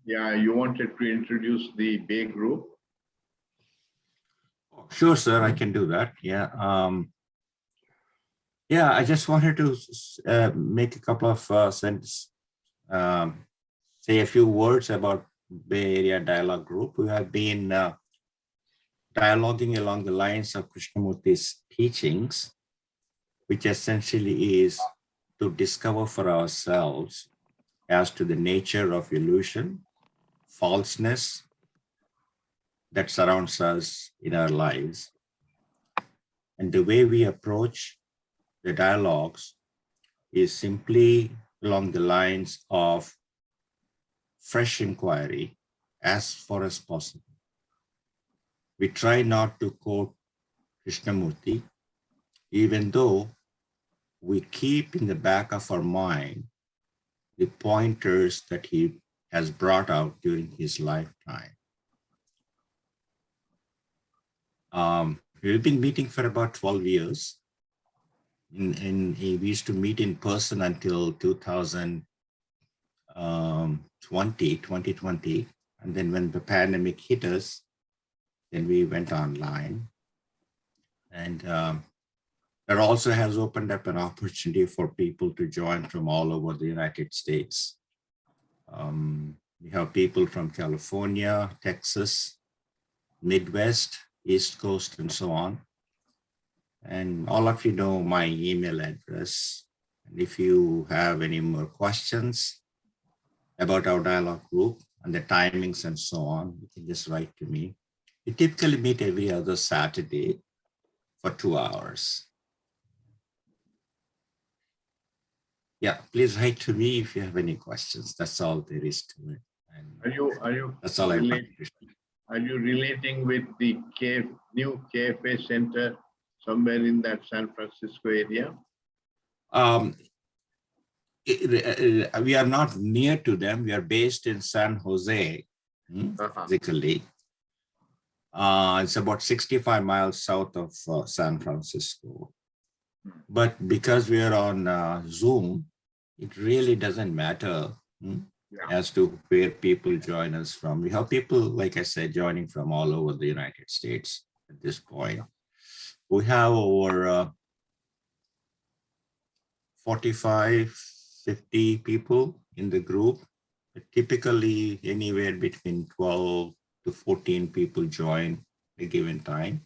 Yeah, you wanted to introduce the Bay group. Sure, sir, I can do that. Yeah. Yeah, I just wanted to make a couple of say a few words about Bay Area Dialogue Group. We have been dialoguing along the lines of Krishnamurti's teachings, which essentially is to discover for ourselves as to the nature of illusion, falseness that surrounds us in our lives. And the way we approach the dialogues is simply along the lines of fresh inquiry as far as possible. We try not to quote Krishnamurti, even though we keep in the back of our mind the pointers that he has brought out during his lifetime. We've been meeting for about 12 years. We used to meet in person until 2020. And then when the pandemic hit us, then we went online. And that also has opened up an opportunity for people to join from all over the United States. We have people from California, Texas, Midwest, East Coast, and so on. And all of you know my email address. And if you have any more questions about our dialogue group and the timings and so on, you can just write to me. We typically meet every other Saturday for 2 hours. Yeah, please write to me if you have any questions. That's all there is to it. And that's all Are you relating with the new KFA center somewhere in that San Francisco area? We are not near to them. We are based in San Jose, physically. It's about 65 miles south of San Francisco. But because we are on Zoom, it really doesn't matter as to where people join us from. We have people, like I said, joining from all over the United States at this point. We have over 45, 50 people in the group. Typically, anywhere between 12 to 14 people join at a given time.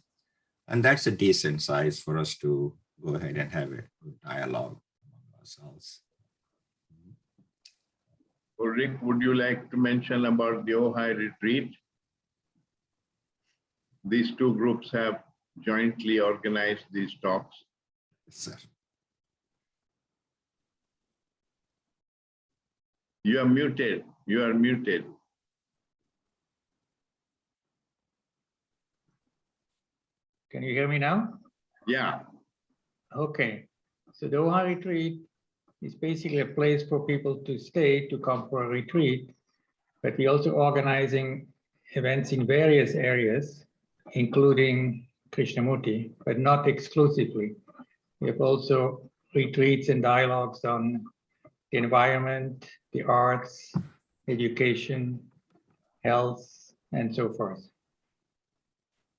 And that's a decent size for us to go ahead and have a dialogue among ourselves. Rick, would you like to mention about the Ojai retreat? These two groups have jointly organized these talks. Yes, sir. You are muted. You are muted. Can you hear me now? Yeah. Okay. So the Ojai retreat is basically a place for people to stay, to come for a retreat, but we're also organizing events in various areas, including Krishnamurti, but not exclusively. We have also retreats and dialogues on the environment, the arts, education, health, and so forth.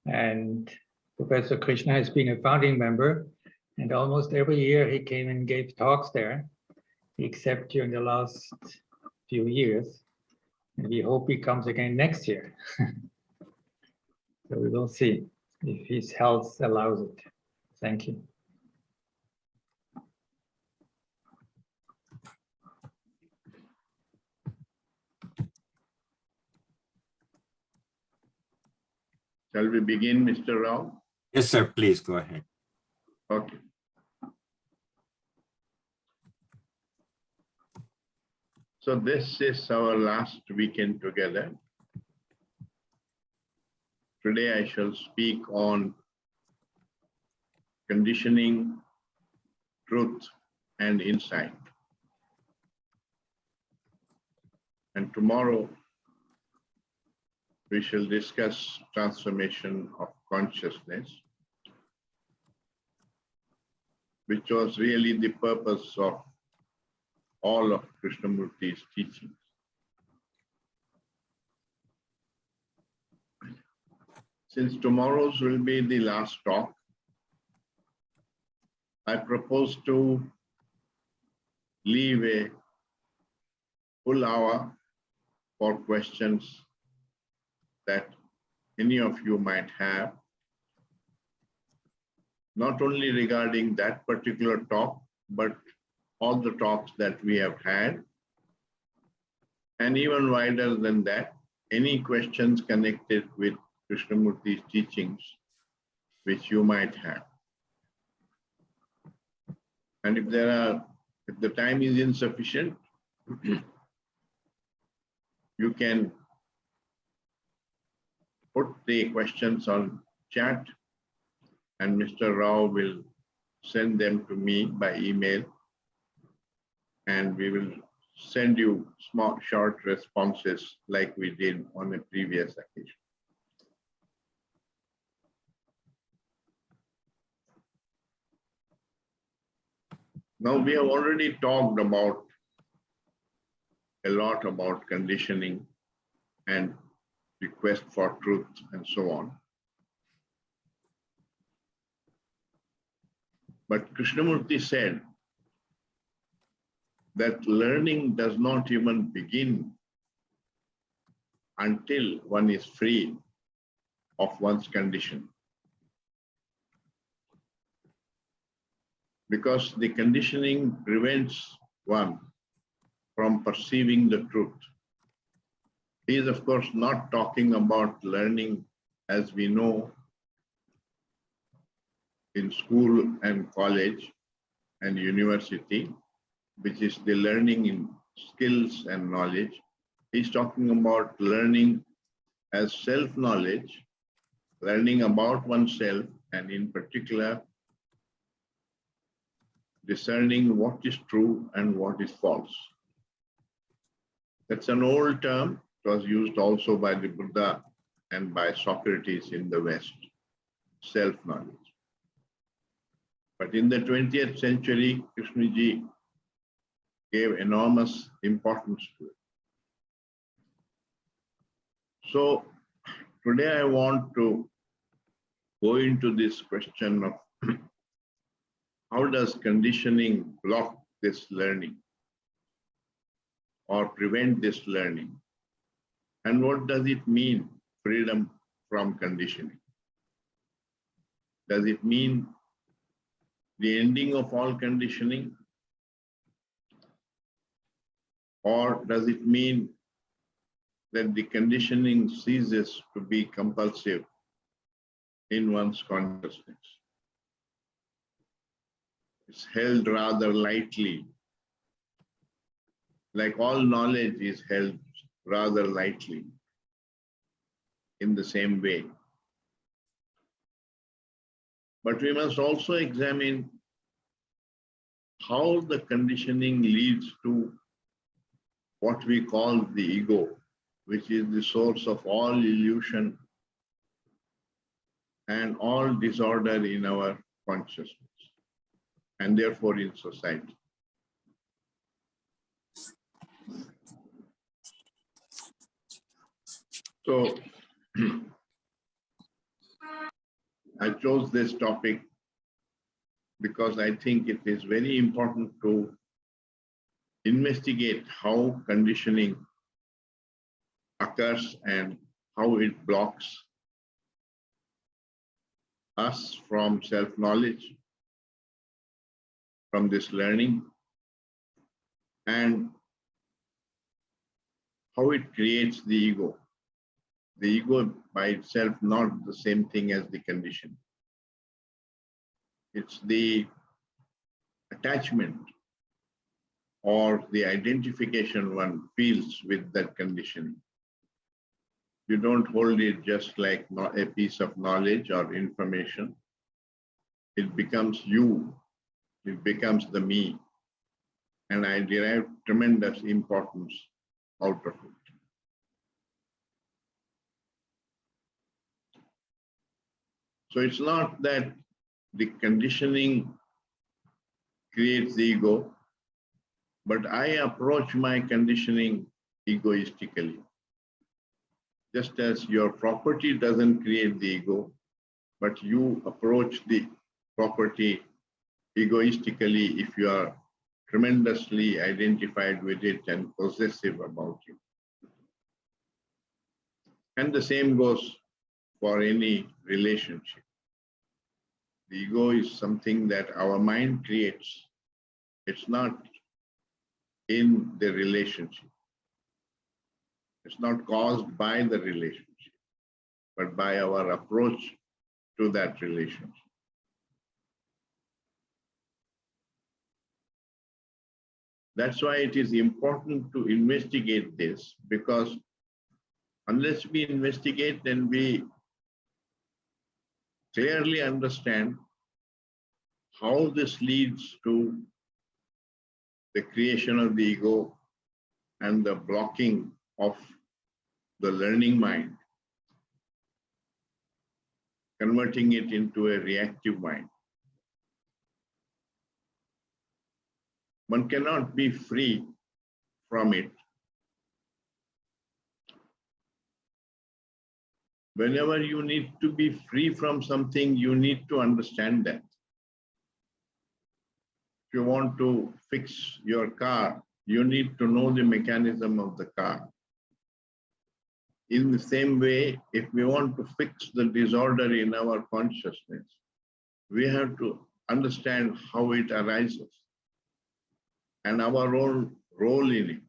And Professor Krishna has been a founding member, and almost every year he came and gave talks there, except during the last few years. And we hope he comes again next year. So we will see if his health allows it. Thank you. Shall we begin, Mr. Rao? Yes, sir. Please go ahead. Okay. So this is our last weekend together. Today I shall speak on conditioning, truth, and insight. And tomorrow we shall discuss transformation of consciousness, which was really the purpose of all of Krishnamurti's teachings. Since tomorrow's will be the last talk, I propose to leave a full hour for questions that any of you might have, not only regarding that particular talk, but all the talks that we have had, and even wider than that, any questions connected with Krishnamurti's teachings which you might have. And if the time is insufficient, you can put the questions on chat and Mr. Rao will send them to me by email, and we will send you small, short responses like we did on a previous occasion. Now, we have already talked about a lot about conditioning and request for truth and so on. But Krishnamurti said that learning does not even begin until one is free of one's condition. Because the conditioning prevents one from perceiving the truth. He is, of course, not talking about learning as we know in school and college and university, which is the learning in skills and knowledge. He's talking about learning as self-knowledge, learning about oneself, and in particular, discerning what is true and what is false. That's an old term. It was used also by the Buddha and by Socrates in the West, self-knowledge. But in the 20th century, Krishnaji gave enormous importance to it. So today I want to go into this question of how does conditioning block this learning or prevent this learning? And what does it mean, freedom from conditioning? Does it mean the ending of all conditioning? Or does it mean that the conditioning ceases to be compulsive in one's consciousness? It's held rather lightly, like all knowledge is held rather lightly in the same way. But we must also examine how the conditioning leads to what we call the ego, which is the source of all illusion and all disorder in our consciousness, and therefore in society. So I chose this topic because I think it is very important to investigate how conditioning occurs and how it blocks us from self-knowledge, from this learning, and how it creates the ego. The ego by itself not the same thing as the condition. It's the attachment or the identification one feels with that conditioning. You don't hold it just like a piece of knowledge or information. It becomes you. It becomes the me. And I derive tremendous importance out of it. So it's not that the conditioning creates the ego, but I approach my conditioning egoistically. just as your property doesn't create the ego, but you approach the property egoistically if you are tremendously identified with it and possessive about it. And the same goes for any relationship. The ego is something that our mind creates. It's not in the relationship. It's not caused by the relationship, but by our approach to that relationship. That's why it is important to investigate this, because unless we investigate and we clearly understand how this leads to the creation of the ego and the blocking of the learning mind, converting it into a reactive mind. One cannot be free from it. Whenever you need to be free from something, you need to understand that. If you want to fix your car, you need to know the mechanism of the car. In the same way, if we want to fix the disorder in our consciousness, we have to understand how it arises and our own role in it.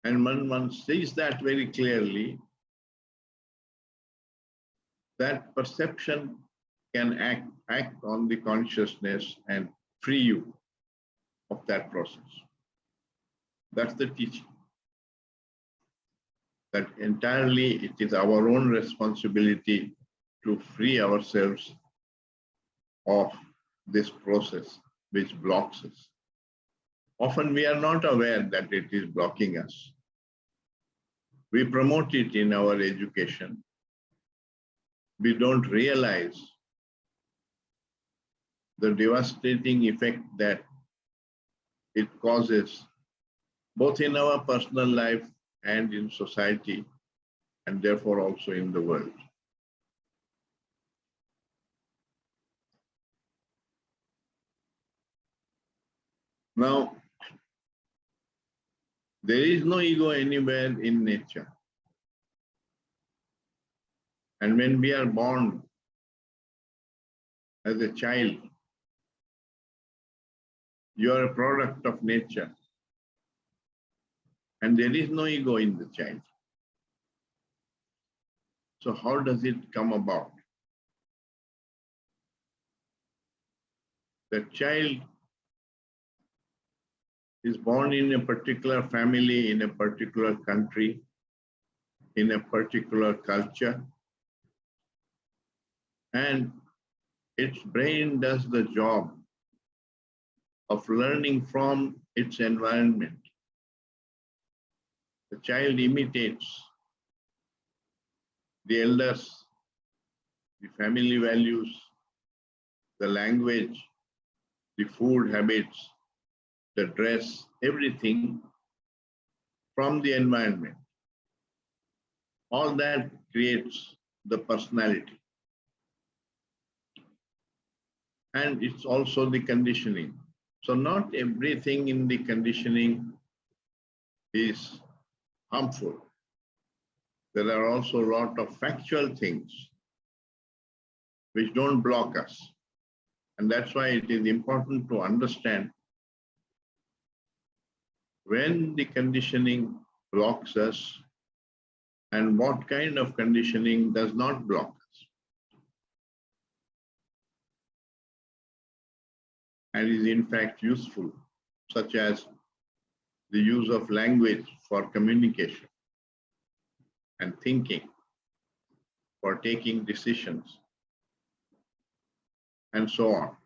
And when one sees that very clearly, that perception can act on the consciousness and free you of that process. That's the teaching. That entirely it is our own responsibility to free ourselves of this process which blocks us. Often we are not aware that it is blocking us. We promote it in our education. We don't realize the devastating effect that it causes both in our personal life and in society, and therefore also in the world. Now, there is no ego anywhere in nature. And when we are born as a child, you are a product of nature. And there is no ego in the child. So how does it come about? The child is born in a particular family, in a particular country, in a particular culture, and its brain does the job of learning from its environment. The child imitates the elders, the family values, the language, the food habits, the dress, everything from the environment. All that creates the personality. And it's also the conditioning. So not everything in the conditioning is harmful. There are also a lot of factual things which don't block us. And that's why it is important to understand when the conditioning blocks us and what kind of conditioning does not block us. And is in fact useful, such as the use of language for communication and thinking, for taking decisions, and so on.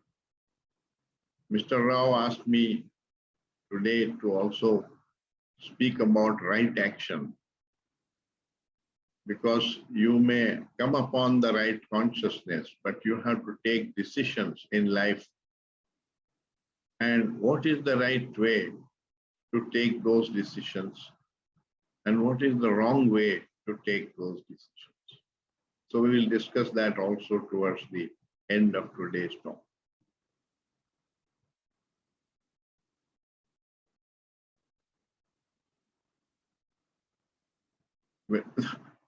Mr. Rao asked me today to also speak about right action, because you may come upon the right consciousness, but you have to take decisions in life. And what is the right way to take those decisions? and what is the wrong way to take those decisions. So we will discuss that also towards the end of today's talk.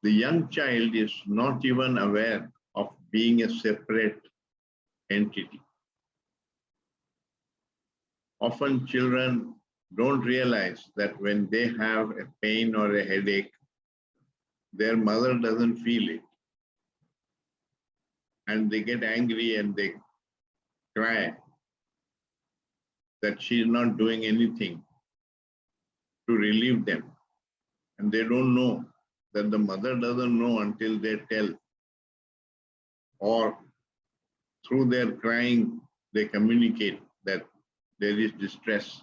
The young child is not even aware of being a separate entity. Often children don't realize that when they have a pain or a headache, their mother doesn't feel it. And they get angry and they cry that she's not doing anything to relieve them. And they don't know that the mother doesn't know until they tell. Or through their crying, they communicate that there is distress.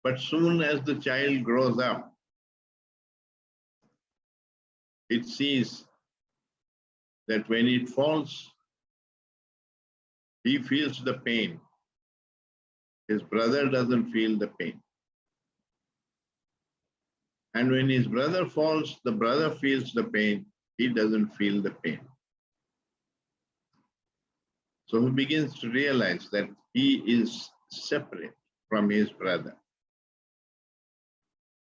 But soon as the child grows up, it sees that when it falls, he feels the pain. His brother doesn't feel the pain. And when his brother falls, the brother feels the pain. He doesn't feel the pain. So he begins to realize that he is separate from his brother,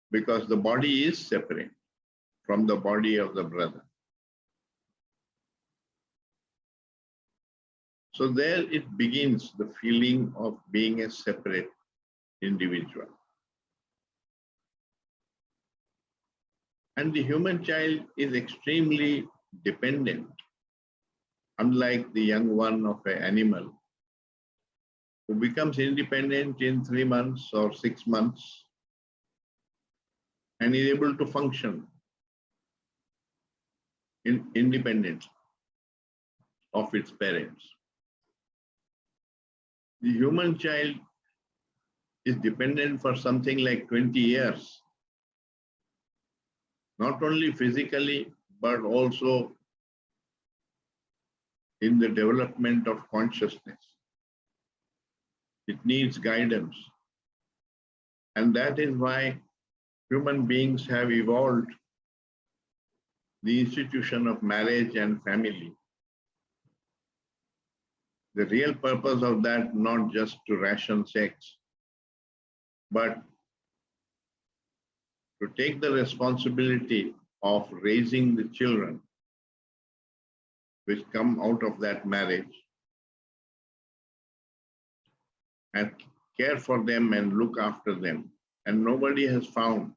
because the body is separate from the body of the brother. So there it begins, the feeling of being a separate individual. And the human child is extremely dependent, unlike the young one of an animal, who becomes independent in 3 months or 6 months and is able to function independent of its parents. The human child is dependent for something like 20 years, not only physically, but also in the development of consciousness. It needs guidance. And that is why human beings have evolved the institution of marriage and family. The real purpose of that, not just to ration sex, but to take the responsibility of raising the children which come out of that marriage and care for them and look after them. And nobody has found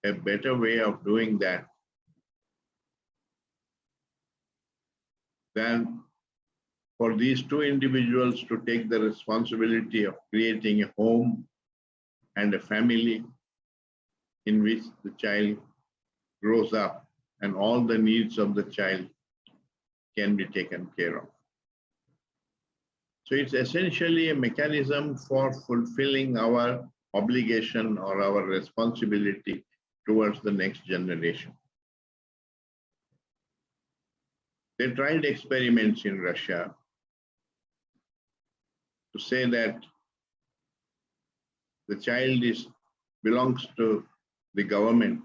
a better way of doing that than for these two individuals to take the responsibility of creating a home and a family in which the child grows up and all the needs of the child can be taken care of. So it's essentially a mechanism for fulfilling our obligation or our responsibility towards the next generation. They tried experiments in Russia to say that the child belongs to the government,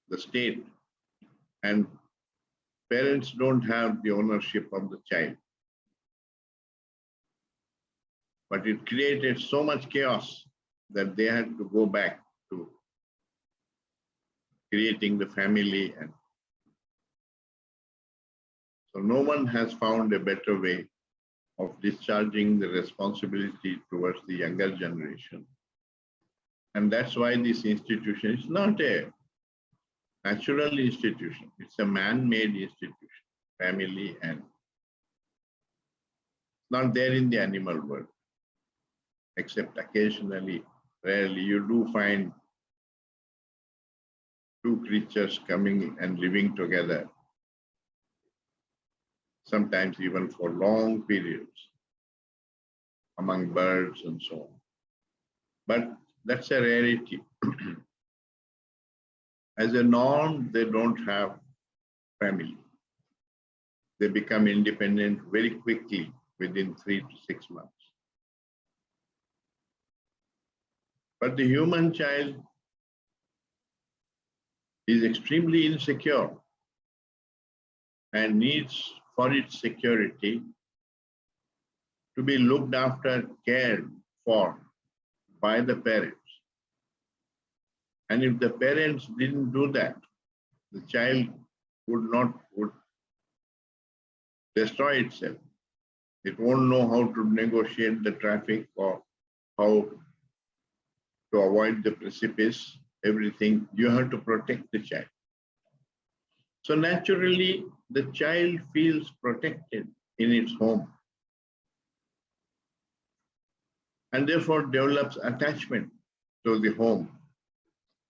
the state, and parents don't have the ownership of the child. But it created so much chaos that they had to go back to creating the family. And so no one has found a better way of discharging the responsibility towards the younger generation. And that's why this institution is not a natural institution. It's a man-made institution, family, and not there in the animal world, except occasionally, rarely, you do find two creatures coming and living together, sometimes even for long periods, among birds and so on. But that's a rarity. As a norm, they don't have family. They become independent very quickly, within 3 to 6 months. But the human child is extremely insecure and needs for its security to be looked after, cared for by the parents. And if the parents didn't do that, the child would destroy itself. It won't know how to negotiate the traffic or how to avoid the precipice, everything. You have to protect the child. So naturally, the child feels protected in its home and therefore develops attachment to the home.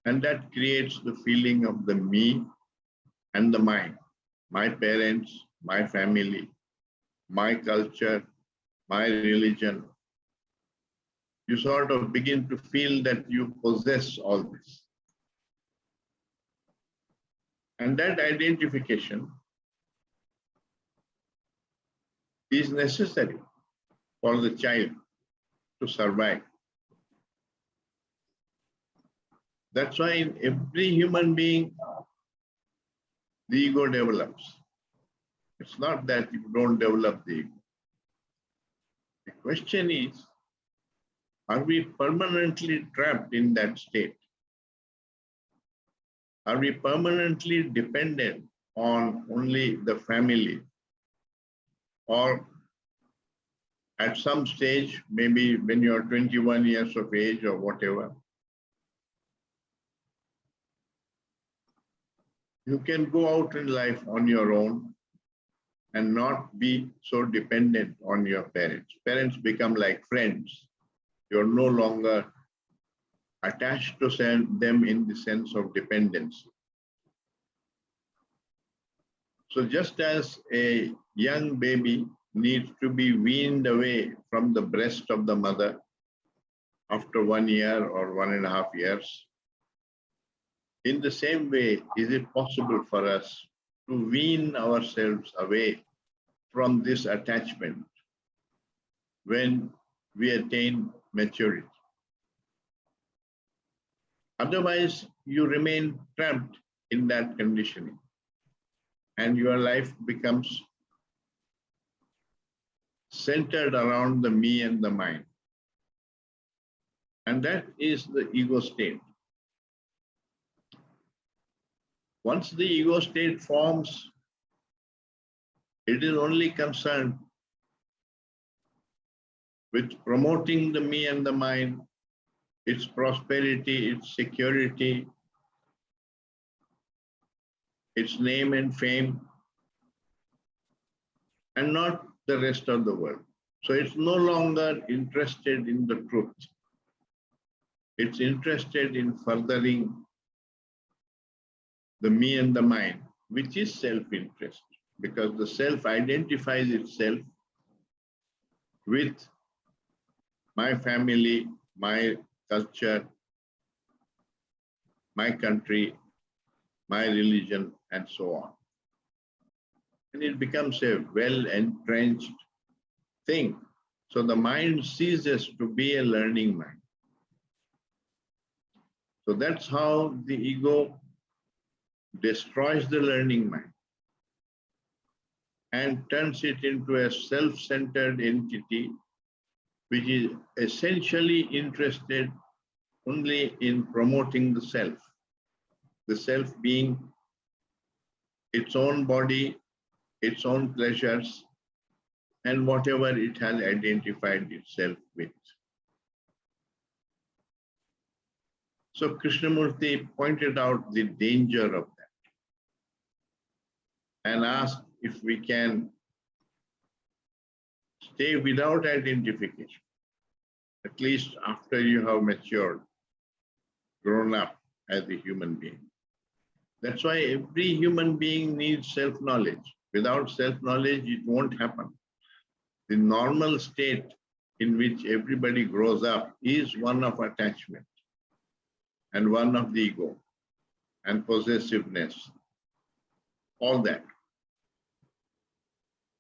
And that creates the feeling of the me and the mine, my parents, my family, my culture, my religion. You sort of begin to feel that you possess all this. And that identification is necessary for the child to survive. That's why in every human being, the ego develops. It's not that you don't develop the ego. The question is, are we permanently trapped in that state? Are we permanently dependent on only the family? Or at some stage, maybe when you're 21 years of age or whatever, you can go out in life on your own and not be so dependent on your parents. Parents become like friends. You're no longer attached to them in the sense of dependency. So just as a young baby needs to be weaned away from the breast of the mother after 1 year or 1.5 years, in the same way, is it possible for us to wean ourselves away from this attachment when we attain maturity? Otherwise, you remain trapped in that conditioning and your life becomes centered around the me and the mind. And that is the ego state. Once the ego state forms, it is only concerned with promoting the me and the mind, its prosperity, its security, its name and fame, and not the rest of the world. So it's no longer interested in the truth. It's interested in furthering the me and the mind, which is self-interest, because the self identifies itself with my family, my culture, my country, my religion, and so on. And it becomes a well-entrenched thing. So the mind ceases to be a learning mind. So that's how the ego destroys the learning mind and turns it into a self-centered entity which is essentially interested only in promoting the self being its own body, its own pleasures, and whatever it has identified itself with. So Krishnamurti pointed out the danger of that and asked if we can stay without identification, at least after you have matured, grown up as a human being. That's why every human being needs self-knowledge. Without self-knowledge, it won't happen. The normal state in which everybody grows up is one of attachment and one of the ego and possessiveness, all that.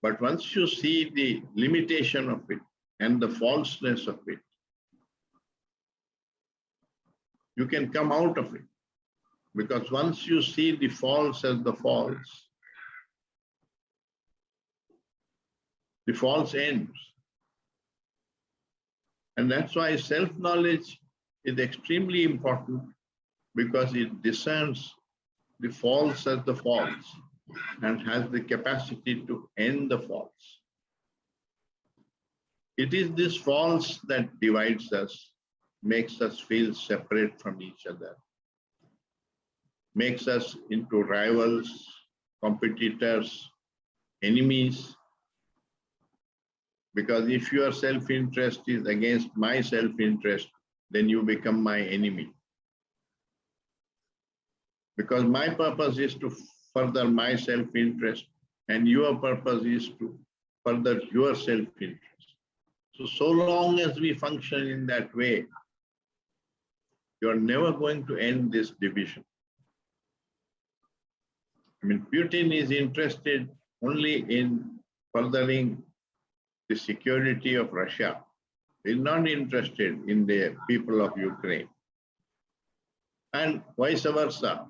But once you see the limitation of it and the falseness of it, you can come out of it. Because once you see the false as the false ends. And that's why self-knowledge is extremely important, because it discerns the false as the false and has the capacity to end the false. It is this false that divides us, makes us feel separate from each other, makes us into rivals, competitors, enemies. Because if your self-interest is against my self-interest, then you become my enemy. Because my purpose is to further my self-interest, and your purpose is to further your self-interest. So long as we function in that way, you are never going to end this division. I mean, Putin is interested only in furthering the security of Russia. He is not interested in the people of Ukraine. And vice versa.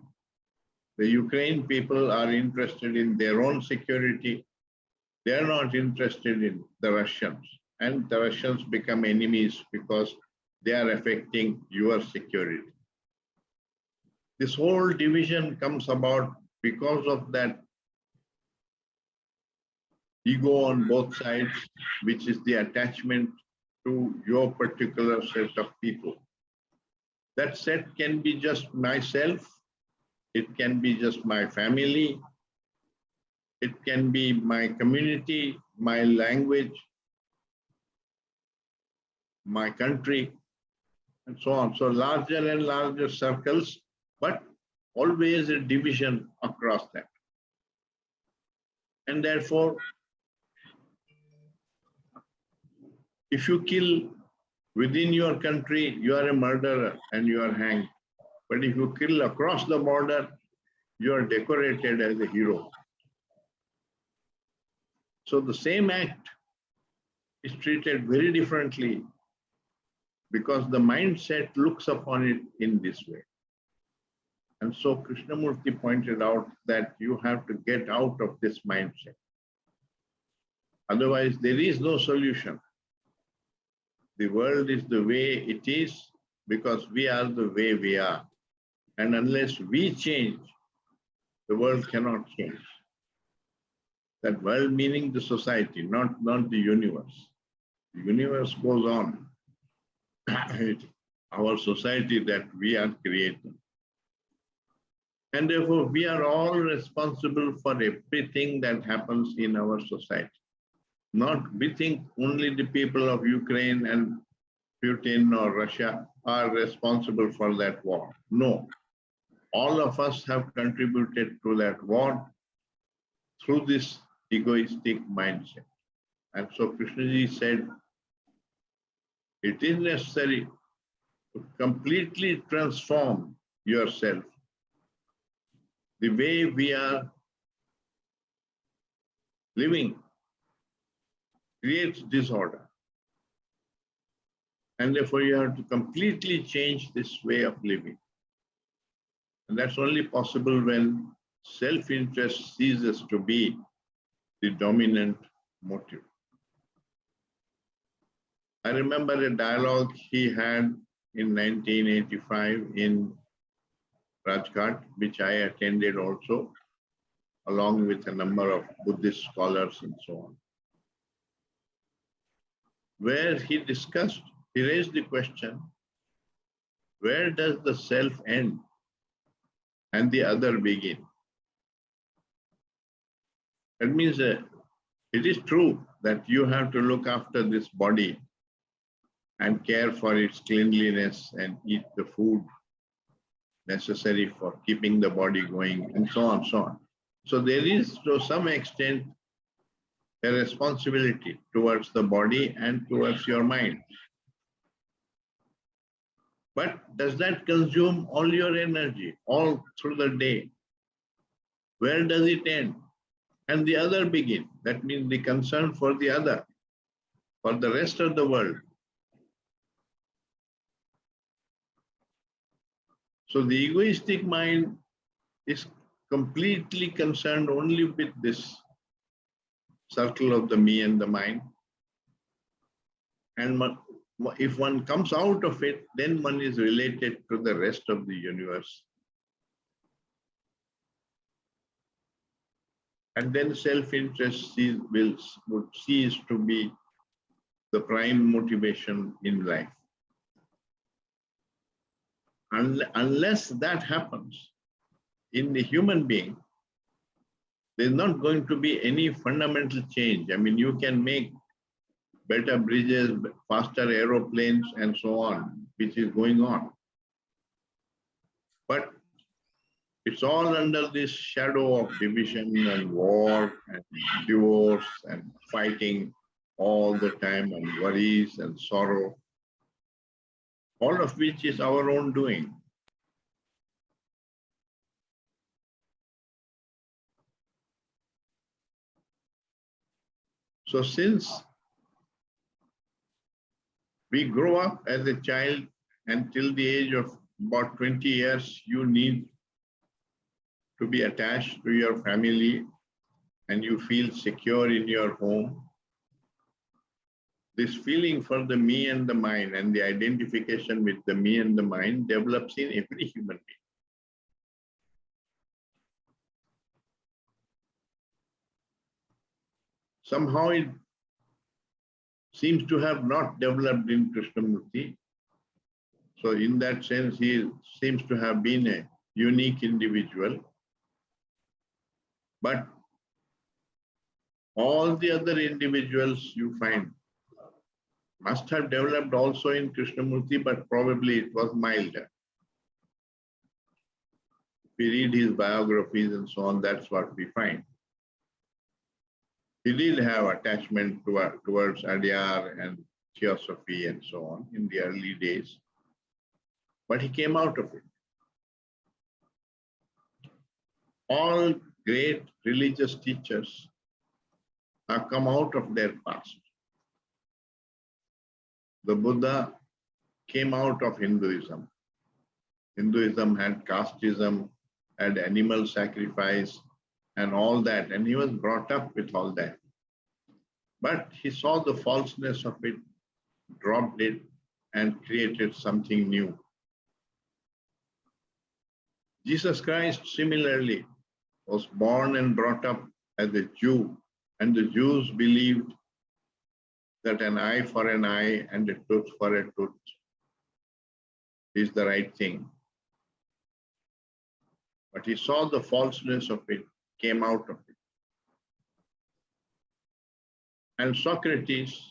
The Ukraine people are interested in their own security. They are not interested in the Russians. And the Russians become enemies because they are affecting your security. This whole division comes about because of that ego on both sides, which is the attachment to your particular set of people. That set can be just myself, it can be just my family, it can be my community, my language, my country, and so on. So larger and larger circles, but always a division across that. And therefore, if you kill within your country, you are a murderer and you are hanged. But if you kill across the border, you are decorated as a hero. So the same act is treated very differently because the mindset looks upon it in this way. And so Krishnamurti pointed out that you have to get out of this mindset. Otherwise, there is no solution. The world is the way it is because we are the way we are. And unless we change, the world cannot change. That world meaning the society, not the universe. The universe goes on. Our society that we are creating. And therefore, we are all responsible for everything that happens in our society. Not we think only the people of Ukraine and Putin or Russia are responsible for that war. No. All of us have contributed to that war through this egoistic mindset. And so Krishnaji said, it is necessary to completely transform yourself. The way we are living creates disorder. And therefore you have to completely change this way of living. And that's only possible when self-interest ceases to be the dominant motive. I remember a dialogue he had in 1985 in Rajghat, which I attended also, along with a number of Buddhist scholars and so on, where he raised the question, where does the self end and the other begin? That means it is true that you have to look after this body and care for its cleanliness and eat the food necessary for keeping the body going and so on, so on. So there is to some extent a responsibility towards the body and towards your mind. But does that consume all your energy all through the day? Where does it end? And the other begin. That means the concern for the other, for the rest of the world. So the egoistic mind is completely concerned only with this circle of the me and the mind. And if one comes out of it, then one is related to the rest of the universe. And then self-interest would cease to be the prime motivation in life. Unless that happens in the human being, there's not going to be any fundamental change. I mean, you can make better bridges, faster aeroplanes, and so on, which is going on. But it's all under this shadow of division and war and divorce and fighting all the time, and worries and sorrow, all of which is our own doing. So since we grow up as a child until the age of about 20 years, you need to be attached to your family and you feel secure in your home. This feeling for the me and the mind and the identification with the me and the mind develops in every human being. Somehow it seems to have not developed in Krishnamurti. So in that sense, he seems to have been a unique individual. But all the other individuals you find must have developed also in Krishnamurti, but probably it was milder. If we read his biographies and so on, that's what we find. He did have attachment towards Adyar and Theosophy and so on in the early days, but he came out of it. All great religious teachers have come out of their past. The Buddha came out of Hinduism. Hinduism had casteism, had animal sacrifice, and all that, and he was brought up with all that. But he saw the falseness of it, dropped it, and created something new. Jesus Christ, similarly, was born and brought up as a Jew, and the Jews believed that an eye for an eye and a tooth for a tooth is the right thing. But he saw the falseness of it, came out of it. And Socrates,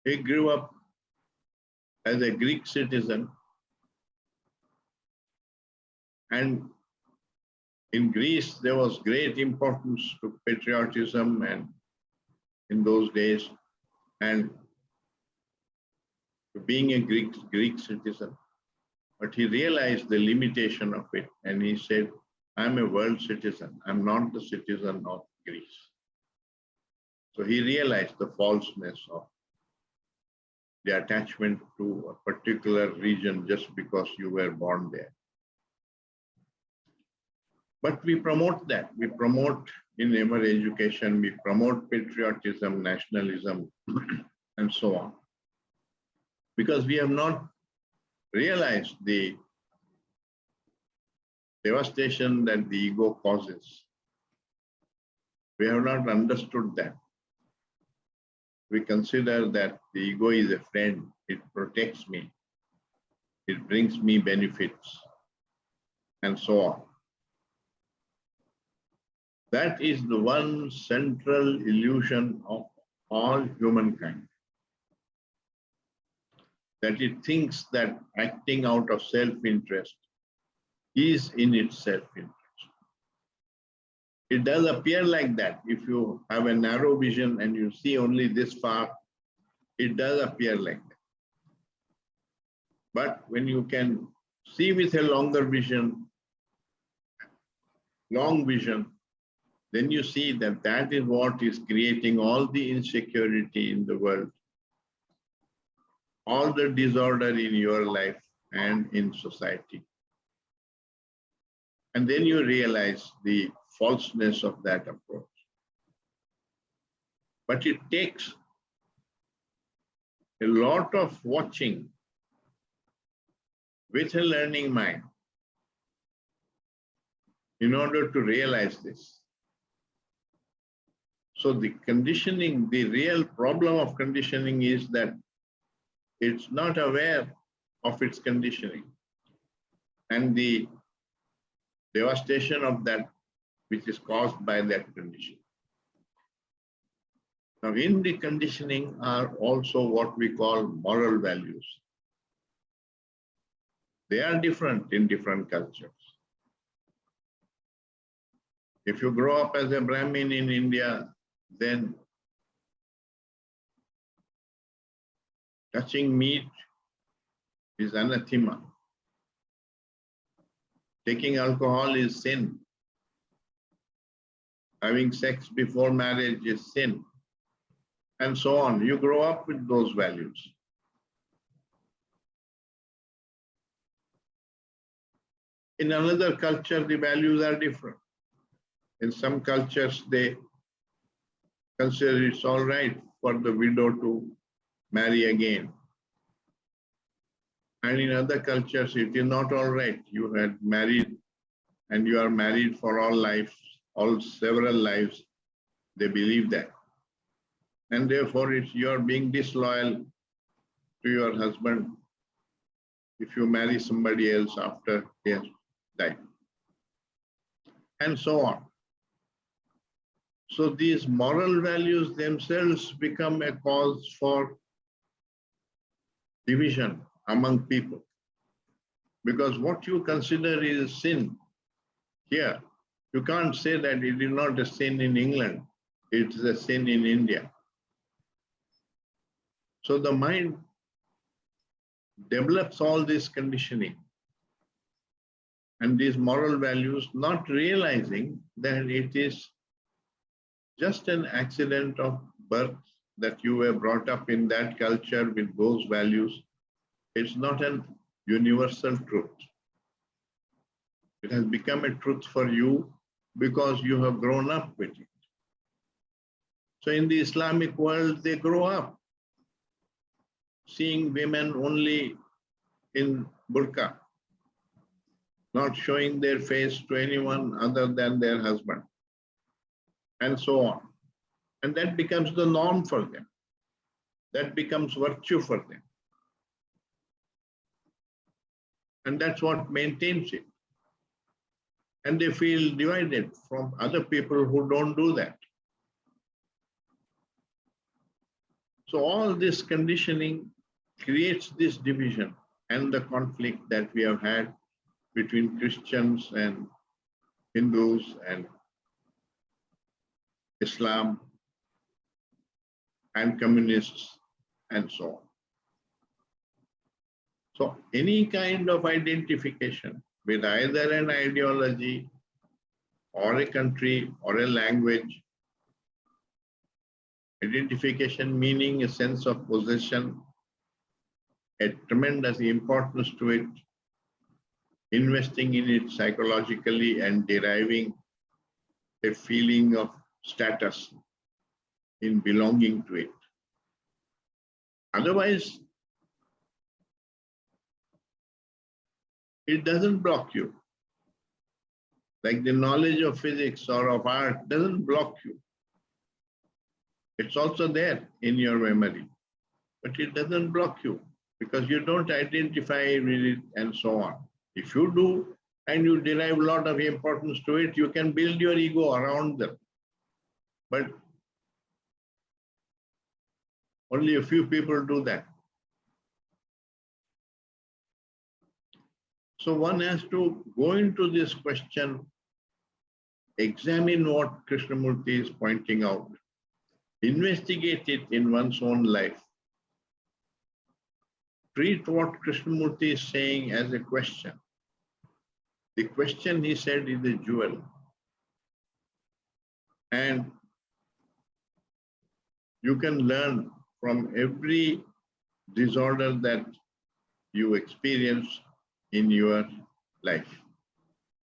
he grew up as a Greek citizen, and in Greece there was great importance to patriotism and in those days, and to being a Greek citizen. But he realized the limitation of it, and he said, I'm a world citizen. I'm not the citizen of Greece. So he realized the falseness of the attachment to a particular region just because you were born there. But we promote that. We promote in our education, we promote patriotism, nationalism, and so on. Because we have not realized the devastation that the ego causes. We have not understood that. We consider that the ego is a friend. It protects me. It brings me benefits, and so on. That is the one central illusion of all humankind. That it thinks that acting out of self-interest is in its self-interest. It does appear like that. If you have a narrow vision and you see only this far, it does appear like that. But when you can see with a longer vision, long vision, then you see that that is what is creating all the insecurity in the world, all the disorder in your life, and in society. And then you realize the falseness of that approach. But it takes a lot of watching with a learning mind in order to realize this. So the conditioning, the real problem of conditioning is that it's not aware of its conditioning and the devastation of that which is caused by that condition. Now, in the conditioning are also what we call moral values. They are different in different cultures. If you grow up as a Brahmin in India, then touching meat is anathema. Taking alcohol is sin. Having sex before marriage is sin. And so on. You grow up with those values. In another culture, the values are different. In some cultures, they consider it's all right for the widow to marry again. And in other cultures, it is not all right. You had married and you are married for all lives, all several lives. They believe that. And therefore, it's you're being disloyal to your husband if you marry somebody else after he has died. And so on. So these moral values themselves become a cause for division among people. Because what you consider is sin here, you can't say that it is not a sin in England, it's a sin in India. So the mind develops all this conditioning and these moral values, not realizing that it is just an accident of birth, that you were brought up in that culture with those values. It's not an universal truth. It has become a truth for you because you have grown up with it. So in the Islamic world, they grow up seeing women only in burqa, not showing their face to anyone other than their husband, and so on. And that becomes the norm for them. That becomes virtue for them. And that's what maintains it. And they feel divided from other people who don't do that. So all this conditioning creates this division and the conflict that we have had between Christians and Hindus and Islam and communists and so on. So any kind of identification with either an ideology or a country or a language, identification meaning a sense of possession, a tremendous importance to it, investing in it psychologically and deriving a feeling of status in belonging to it. Otherwise, it doesn't block you. Like the knowledge of physics or of art doesn't block you. It's also there in your memory, but it doesn't block you because you don't identify with it and so on. If you do and you derive a lot of importance to it, you can build your ego around them. But only a few people do that. So one has to go into this question, examine what Krishnamurti is pointing out, investigate it in one's own life. Treat what Krishnamurti is saying as a question. The question, he said, is a jewel. And you can learn from every disorder that you experience in your life.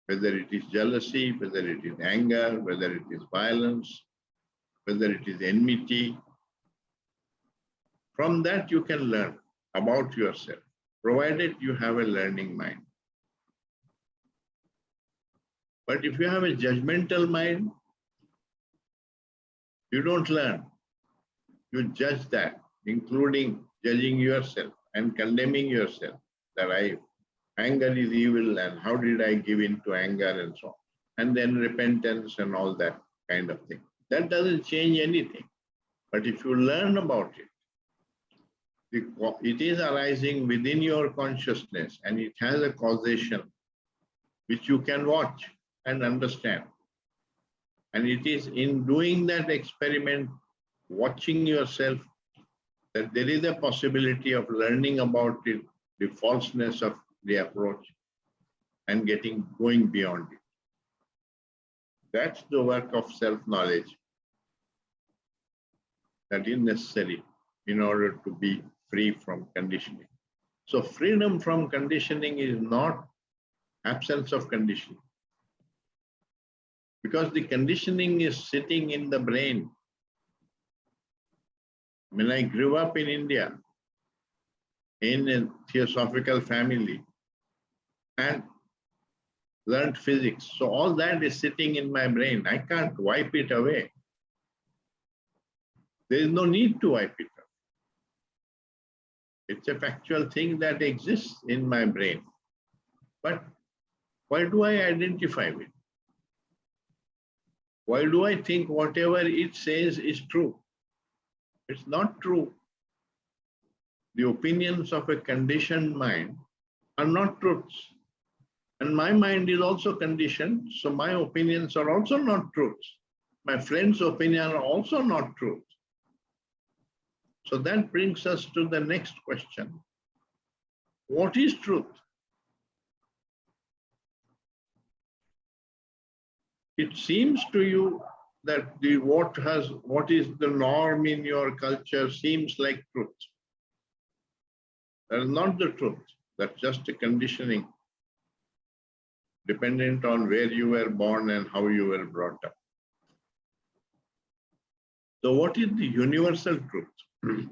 Whether it is jealousy, whether it is anger, whether it is violence, whether it is enmity. From that you can learn about yourself, provided you have a learning mind. But if you have a judgmental mind, you don't learn. You judge that, including judging yourself and condemning yourself, that anger is evil and how did I give in to anger and so on. And then repentance and all that kind of thing. That doesn't change anything. But if you learn about it, it is arising within your consciousness and it has a causation which you can watch and understand. And it is in doing that experiment, watching yourself, that there is a possibility of learning about it, the falseness of the approach, and going beyond it. That's the work of self-knowledge that is necessary in order to be free from conditioning. So freedom from conditioning is not absence of conditioning, because the conditioning is sitting in the brain. When I grew up in India, in a theosophical family, and learned physics, so all that is sitting in my brain. I can't wipe it away. There is no need to wipe it away. It's a factual thing that exists in my brain. But why do I identify with it? Why do I think whatever it says is true? It's not true. The opinions of a conditioned mind are not truths. And my mind is also conditioned, so my opinions are also not truths. My friend's opinion are also not truths. So that brings us to the next question. What is truth? It seems to you that what is the norm in your culture seems like truth. That is not the truth. That's just a conditioning, dependent on where you were born and how you were brought up. So what is the universal truth?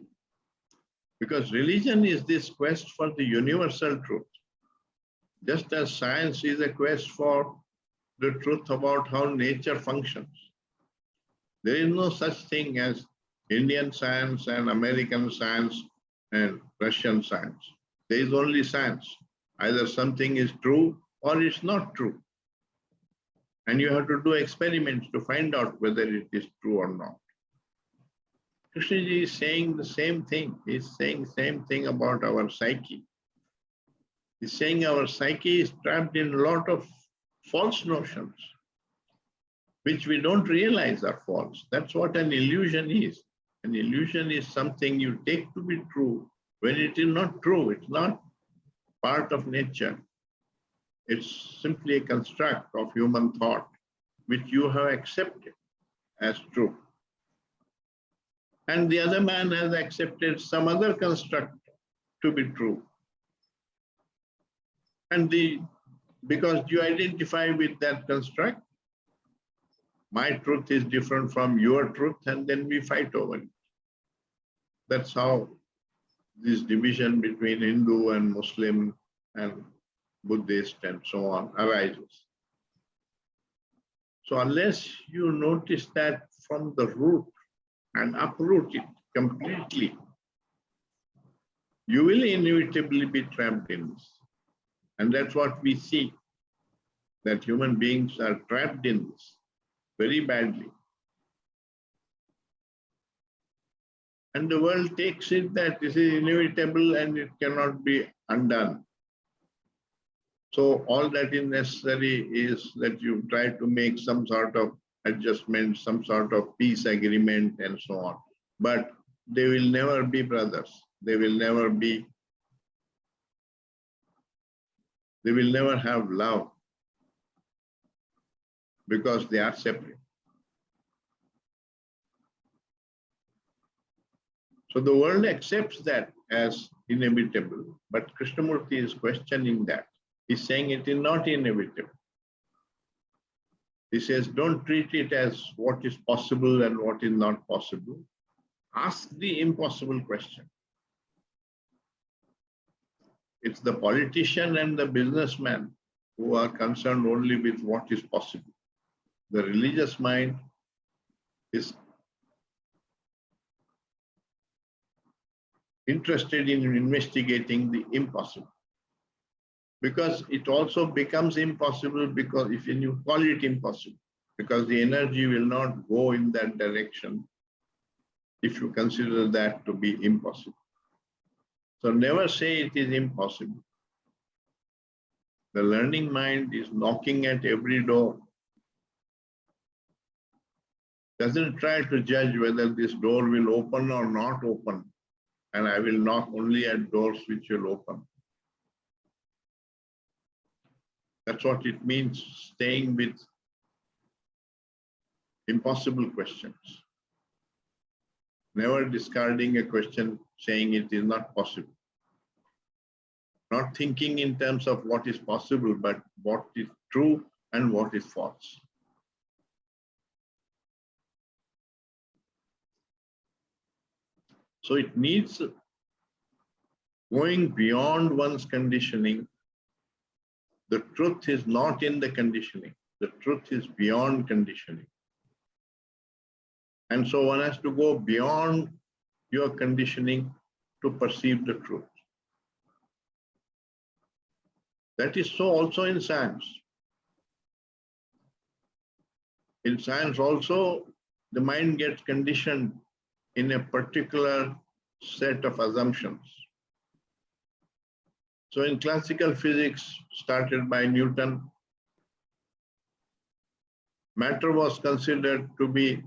Because religion is this quest for the universal truth. Just as science is a quest for the truth about how nature functions. There is no such thing as Indian science and American science and Russian science. There is only science. Either something is true or it's not true. And you have to do experiments to find out whether it is true or not. Krishnaji is saying the same thing. He's saying the same thing about our psyche. He's saying our psyche is trapped in a lot of false notions, which we don't realize are false. That's what an illusion is. An illusion is something you take to be true when it is not true. It's not part of nature. It's simply a construct of human thought, which you have accepted as true. And the other man has accepted some other construct to be true. And because you identify with that construct, my truth is different from your truth, and then we fight over it. That's how this division between Hindu and Muslim and Buddhist and so on arises. So unless you notice that from the root and uproot it completely, you will inevitably be trapped in this. And that's what we see, that human beings are trapped in this very badly. And the world takes it that this is inevitable and it cannot be undone. So all that is necessary is that you try to make some sort of adjustment, some sort of peace agreement and so on. But they will never be brothers. They will never have love because they are separate. So the world accepts that as inevitable. But Krishnamurti is questioning that. He's saying it is not inevitable. He says, don't treat it as what is possible and what is not possible. Ask the impossible question. It's the politician and the businessman who are concerned only with what is possible. The religious mind is interested in investigating the impossible. Because it also becomes impossible because if you call it impossible, because the energy will not go in that direction if you consider that to be impossible. So never say it is impossible. The learning mind is knocking at every door. Doesn't try to judge whether this door will open or not open. And I will knock only at doors which will open. That's what it means, staying with impossible questions. Never discarding a question, saying it is not possible. Not thinking in terms of what is possible, but what is true and what is false. So it needs going beyond one's conditioning. The truth is not in the conditioning. The truth is beyond conditioning. And so one has to go beyond your conditioning to perceive the truth. That is so also in science. In science also, the mind gets conditioned in a particular set of assumptions. So in classical physics, started by Newton, matter was considered to be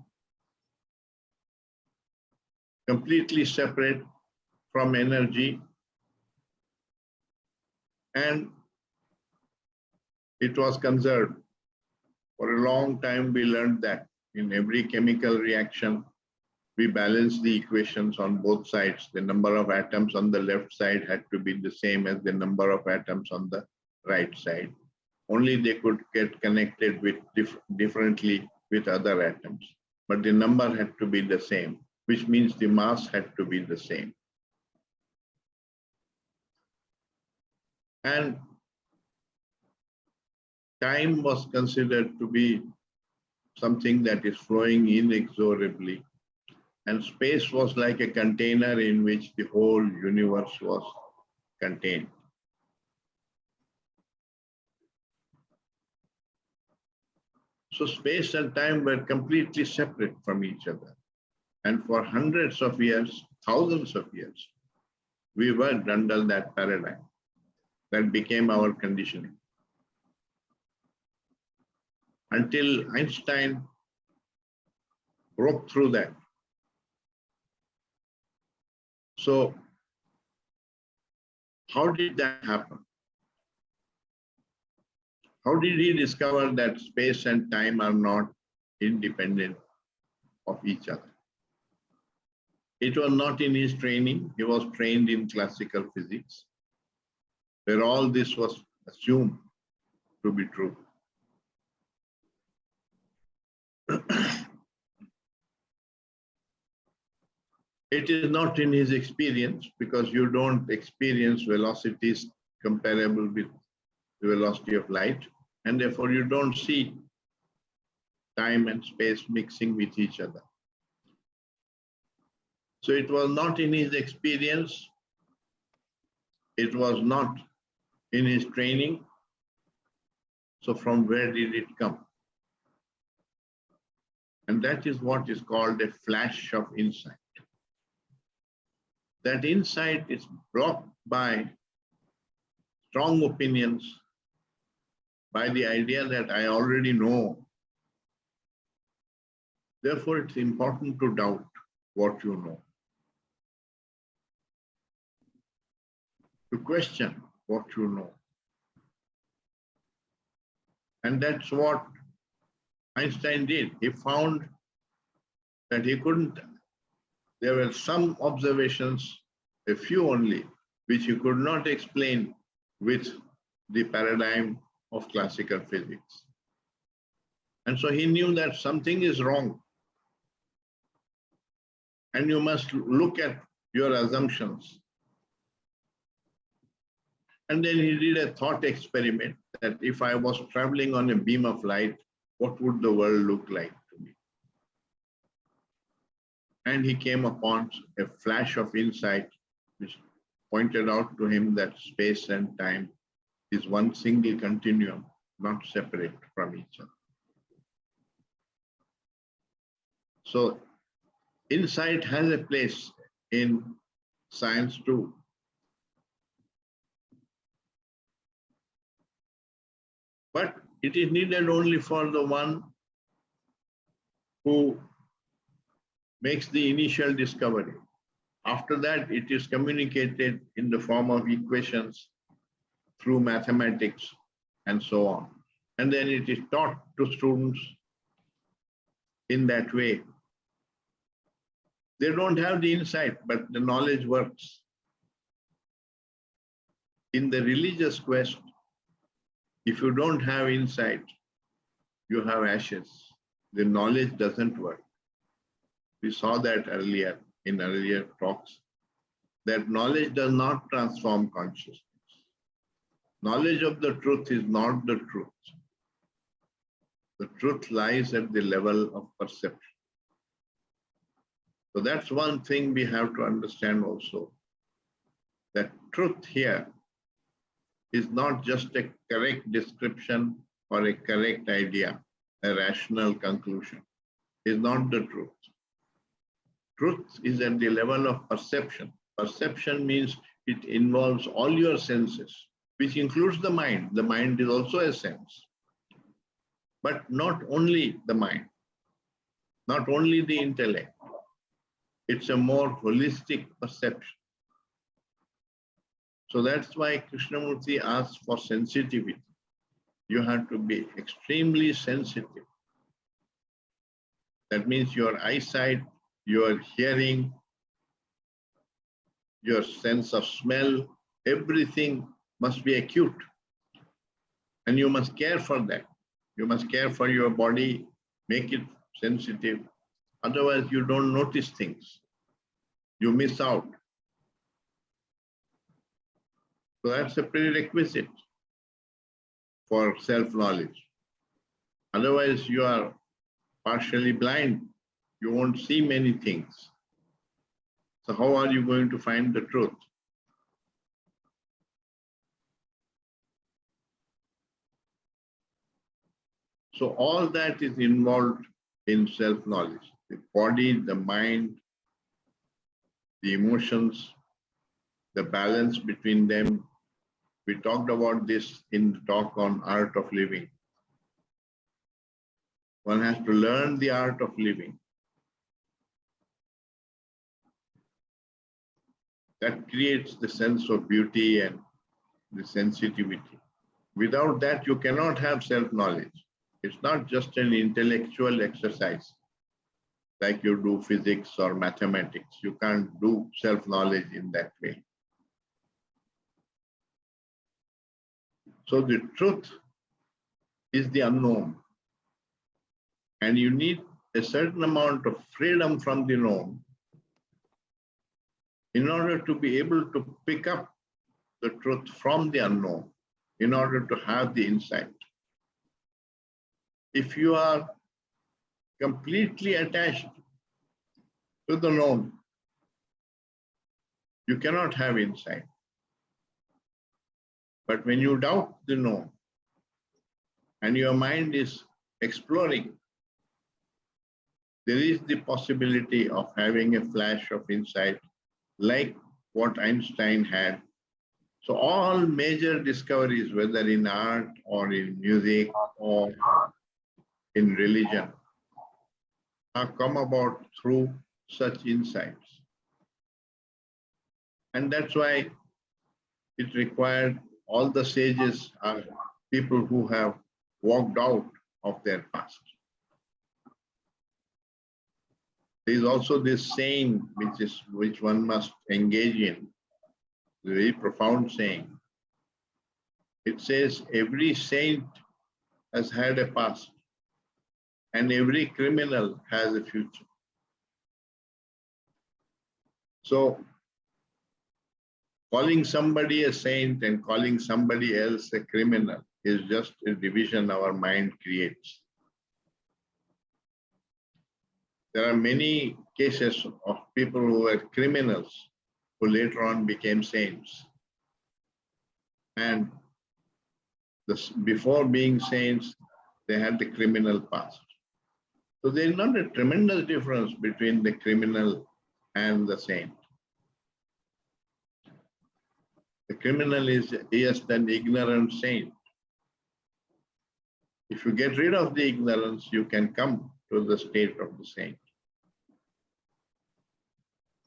completely separate from energy, and it was conserved. For a long time, we learned that in every chemical reaction, we balance the equations on both sides. The number of atoms on the left side had to be the same as the number of atoms on the right side. Only they could get connected with differently with other atoms. But the number had to be the same, which means the mass had to be the same. And time was considered to be something that is flowing inexorably. And space was like a container in which the whole universe was contained. So space and time were completely separate from each other. And for hundreds of years, thousands of years, we worked under that paradigm. That became our conditioning. Until Einstein broke through that. So how did that happen? How did he discover that space and time are not independent of each other? It was not in his training. He was trained in classical physics, where all this was assumed to be true. It is not in his experience, because you don't experience velocities comparable with the velocity of light, and therefore you don't see time and space mixing with each other. So it was not in his experience, it was not in his training. So from where did it come? And that is what is called a flash of insight. That insight is blocked by strong opinions, by the idea that I already know. Therefore, it's important to doubt what you know, to question what you know. And that's what Einstein did. He found that he couldn't, there were some observations a few only, which he could not explain with the paradigm of classical physics. And so he knew that something is wrong. And you must look at your assumptions. And then he did a thought experiment that if I was traveling on a beam of light, what would the world look like to me? And he came upon a flash of insight which pointed out to him that space and time is one single continuum, not separate from each other. So insight has a place in science too. But it is needed only for the one who makes the initial discovery. After that, it is communicated in the form of equations through mathematics and so on. And then it is taught to students in that way. They don't have the insight, but the knowledge works. In the religious quest, if you don't have insight, you have ashes. The knowledge doesn't work. We saw that earlier in earlier talks, that knowledge does not transform consciousness. Knowledge of the truth is not the truth. The truth lies at the level of perception. So that's one thing we have to understand also, that truth here is not just a correct description or a correct idea, a rational conclusion. Is not the truth. Truth is at the level of perception. Perception means it involves all your senses, which includes the mind. The mind is also a sense. But not only the mind, not only the intellect. It's a more holistic perception. So that's why Krishnamurti asks for sensitivity. You have to be extremely sensitive. That means your eyesight, your hearing, your sense of smell, everything must be acute. And you must care for that. You must care for your body, make it sensitive. Otherwise, you don't notice things. You miss out. So that's a prerequisite for self-knowledge. Otherwise, you are partially blind. You won't see many things. So how are you going to find the truth? So all that is involved in self-knowledge. The body, the mind, the emotions, the balance between them. We talked about this in the talk on art of living. One has to learn the art of living. That creates the sense of beauty and the sensitivity. Without that, you cannot have self-knowledge. It's not just an intellectual exercise, like you do physics or mathematics. You can't do self-knowledge in that way. So the truth is the unknown. And you need a certain amount of freedom from the known in order to be able to pick up the truth from the unknown, in order to have the insight. If you are completely attached to the known, you cannot have insight. But when you doubt the known and your mind is exploring, there is the possibility of having a flash of insight like what Einstein had. So all major discoveries, whether in art or in music or in religion, have come about through such insights. And that's why it required all the sages are people who have walked out of their past. There is also this saying which one must engage in, a very profound saying. It says every saint has had a past and every criminal has a future. So calling somebody a saint and calling somebody else a criminal is just a division our mind creates. There are many cases of people who were criminals who later on became saints. And before being saints, they had the criminal past. So there is not a tremendous difference between the criminal and the saint. The criminal is just an ignorant saint. If you get rid of the ignorance, you can come to the state of the saint.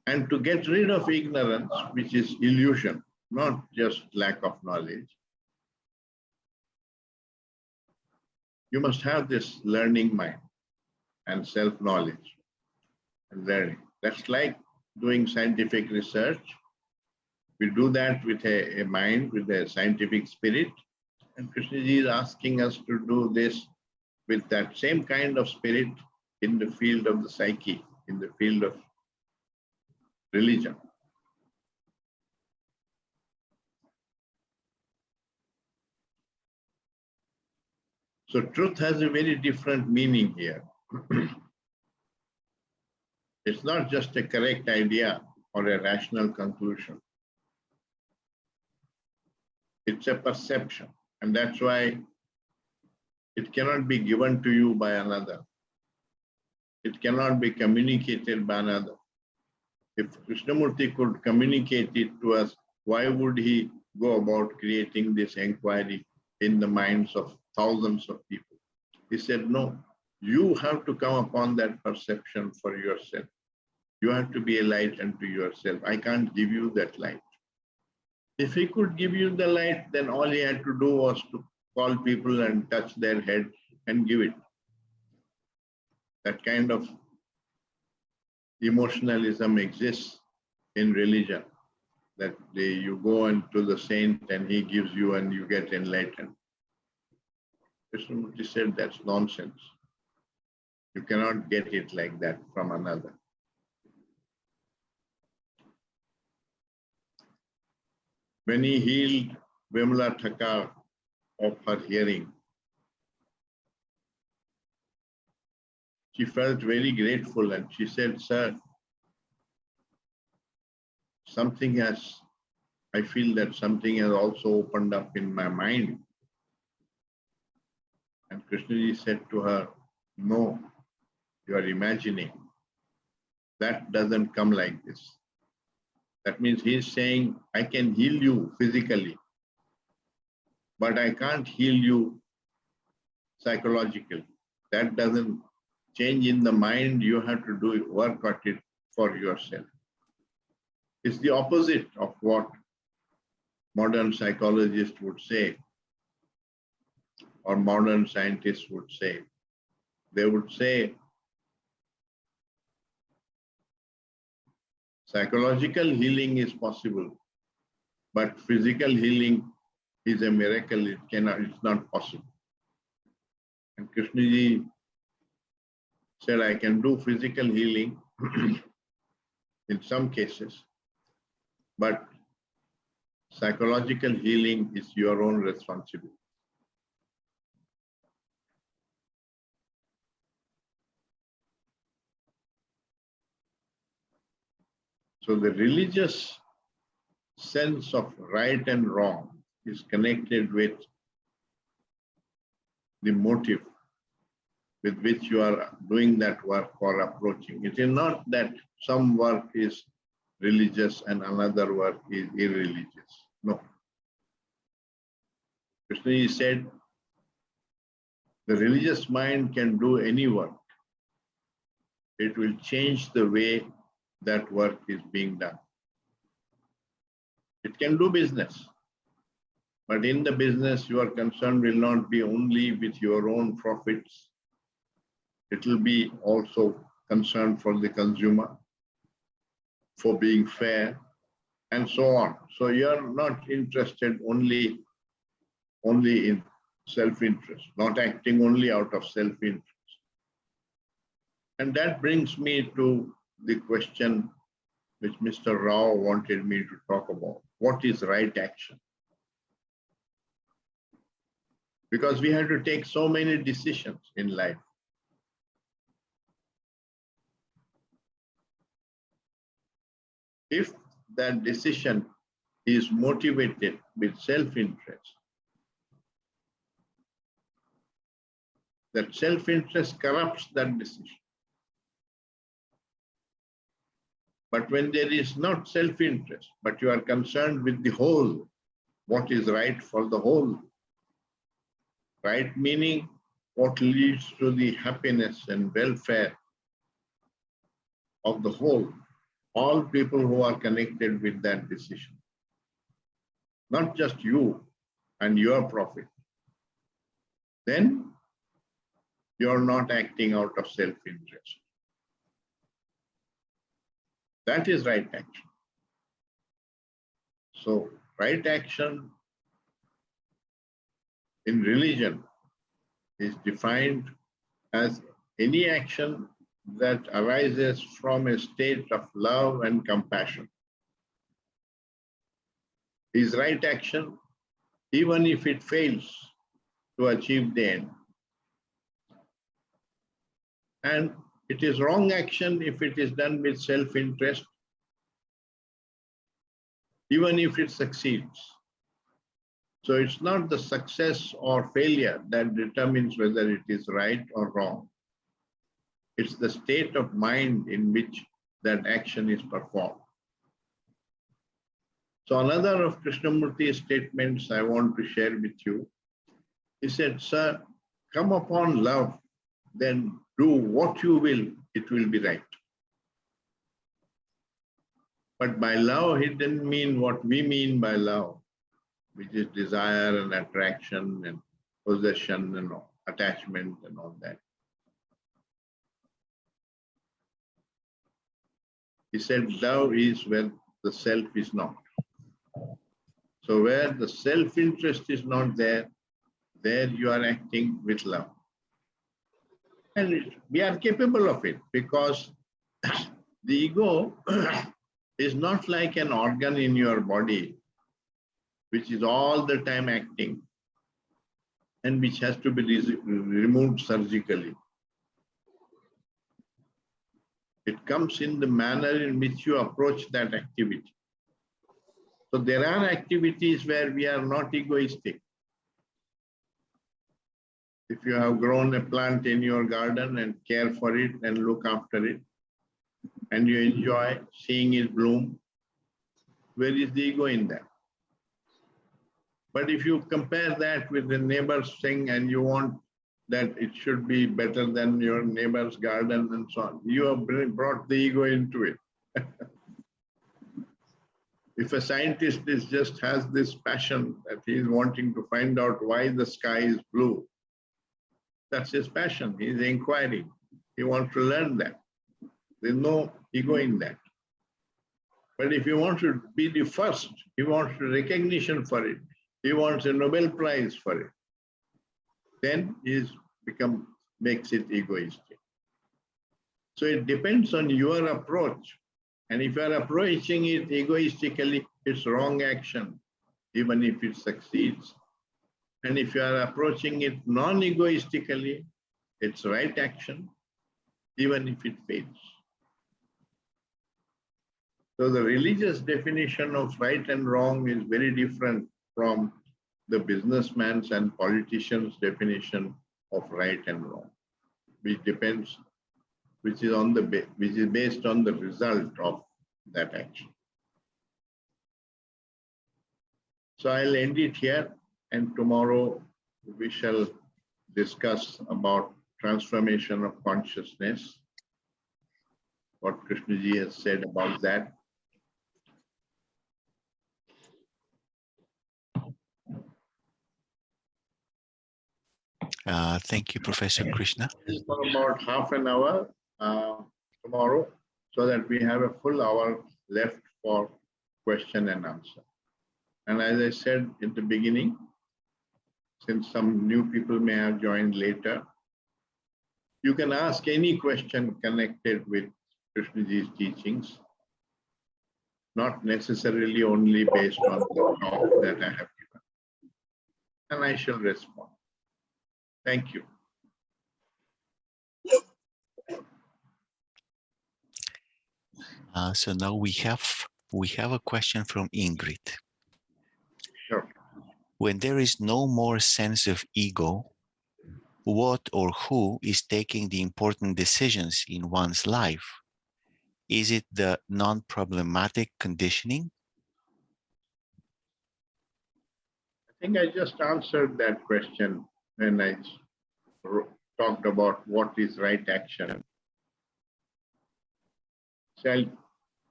And to get rid of ignorance, which is illusion, not just lack of knowledge, you must have this learning mind and self-knowledge and learning. That's like doing scientific research. We do that with a mind, with a scientific spirit. And Krishnaji is asking us to do this with that same kind of spirit in the field of the psyche, in the field of religion. So truth has a very different meaning here. It's not just a correct idea or a rational conclusion. It's a perception, and that's why it cannot be given to you by another. It cannot be communicated by another. If Krishnamurti could communicate it to us, why would he go about creating this inquiry in the minds of thousands of people? He said, no, you have to come upon that perception for yourself. You have to be a light unto yourself. I can't give you that light. If he could give you the light, then all he had to do was to call people and touch their head and give it. That kind of emotionalism exists in religion, that you go into the saint and he gives you and you get enlightened. Krishnamurti said that's nonsense. You cannot get it like that from another. When he healed Vimla Thakar of her hearing, she felt very grateful and she said, sir, I feel that something has also opened up in my mind. And Krishnaji said to her, no, you are imagining. That doesn't come like this. That means he's saying, I can heal you physically, but I can't heal you psychologically. That doesn't change in the mind. You have to do work at it for yourself. It's the opposite of what modern psychologists would say or modern scientists would say. They would say psychological healing is possible, but physical healing is a miracle. It's not possible. And Krishnaji said, I can do physical healing in some cases, but psychological healing is your own responsibility. So the religious sense of right and wrong is connected with the motive with which you are doing that work or approaching. It is not that some work is religious and another work is irreligious. No. Krishna said, the religious mind can do any work. It will change the way that work is being done. It can do business, but in the business, your concern will not be only with your own profits. It will be also concern for the consumer, for being fair, and so on. So you're not interested only in self-interest, not acting only out of self-interest. And that brings me to the question which Mr. Rao wanted me to talk about. What is right action? Because we have to take so many decisions in life. If that decision is motivated with self-interest, that self-interest corrupts that decision. But when there is not self-interest, but you are concerned with the whole, what is right for the whole, right meaning what leads to the happiness and welfare of the whole, all people who are connected with that decision, not just you and your profit, then you're not acting out of self-interest. That is right action. So right action in religion is defined as any action that arises from a state of love and compassion. Is right action even if it fails to achieve the end. And it is wrong action if it is done with self-interest, even if it succeeds. So it's not the success or failure that determines whether it is right or wrong. It's the state of mind in which that action is performed. So another of Krishnamurti's statements I want to share with you. He said, "Sir, come upon love, then do what you will, it will be right." But by love, he didn't mean what we mean by love, which is desire and attraction and possession and attachment and all that. He said, love is where the self is not. So where the self-interest is not there, there you are acting with love. And we are capable of it because the ego is not like an organ in your body, which is all the time acting and which has to be removed surgically. It comes in the manner in which you approach that activity. So there are activities where we are not egoistic. If you have grown a plant in your garden and care for it and look after it, and you enjoy seeing it bloom, where is the ego in that? But if you compare that with the neighbor's thing and you want that it should be better than your neighbor's garden and so on, you have brought the ego into it. If a scientist just has this passion that he is wanting to find out why the sky is blue, that's his passion. He is inquiring. He wants to learn that. There's no ego in that. But if you want to be the first, he wants recognition for it. He wants a Nobel Prize for it. Then he makes it egoistic. So it depends on your approach. And if you are approaching it egoistically, it's wrong action, even if it succeeds. And if you are approaching it non-egoistically, it's right action, even if it fails. So the religious definition of right and wrong is very different from the businessman's and politician's definition of right and wrong, which depends, which is based on the result of that action. So I'll end it here, and tomorrow we shall discuss about transformation of consciousness, what Krishnaji has said about that. Thank you, Professor Krishna. For about half an hour. tomorrow, so that we have a full hour left for question and answer. And as I said in the beginning, since some new people may have joined later, you can ask any question connected with Krishnaji's teachings, not necessarily only based on the talk that I have given. And I shall respond. Thank you. So now we have a question from Ingrid. Sure. When there is no more sense of ego, what or who is taking the important decisions in one's life? Is it the non-problematic conditioning? I think I just answered that question when I talked about what is right action. So I'll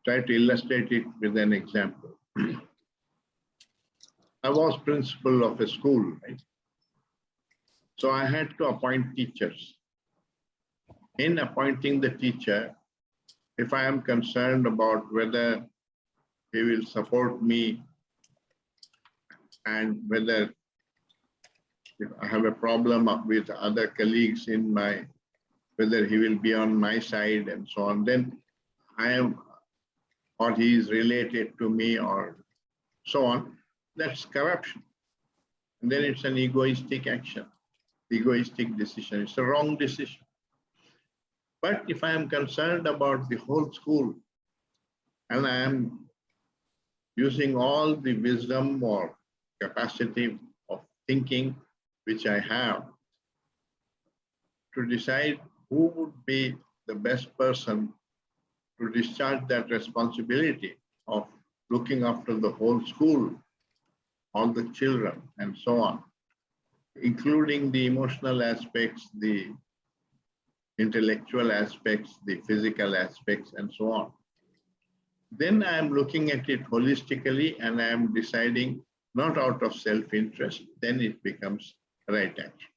try to illustrate it with an example. I was principal of a school, right? So I had to appoint teachers. In appointing the teacher, if I am concerned about whether he will support me and whether if I have a problem with other colleagues in whether he will be on my side and so on, then I am, or he is related to me or so on, that's corruption. And then it's an egoistic action, egoistic decision. It's a wrong decision. But if I am concerned about the whole school and I am using all the wisdom or capacity of thinking which I have to decide who would be the best person to discharge that responsibility of looking after the whole school, all the children, and so on, including the emotional aspects, the intellectual aspects, the physical aspects, and so on. Then I am looking at it holistically and I am deciding not out of self-interest, then it becomes right action.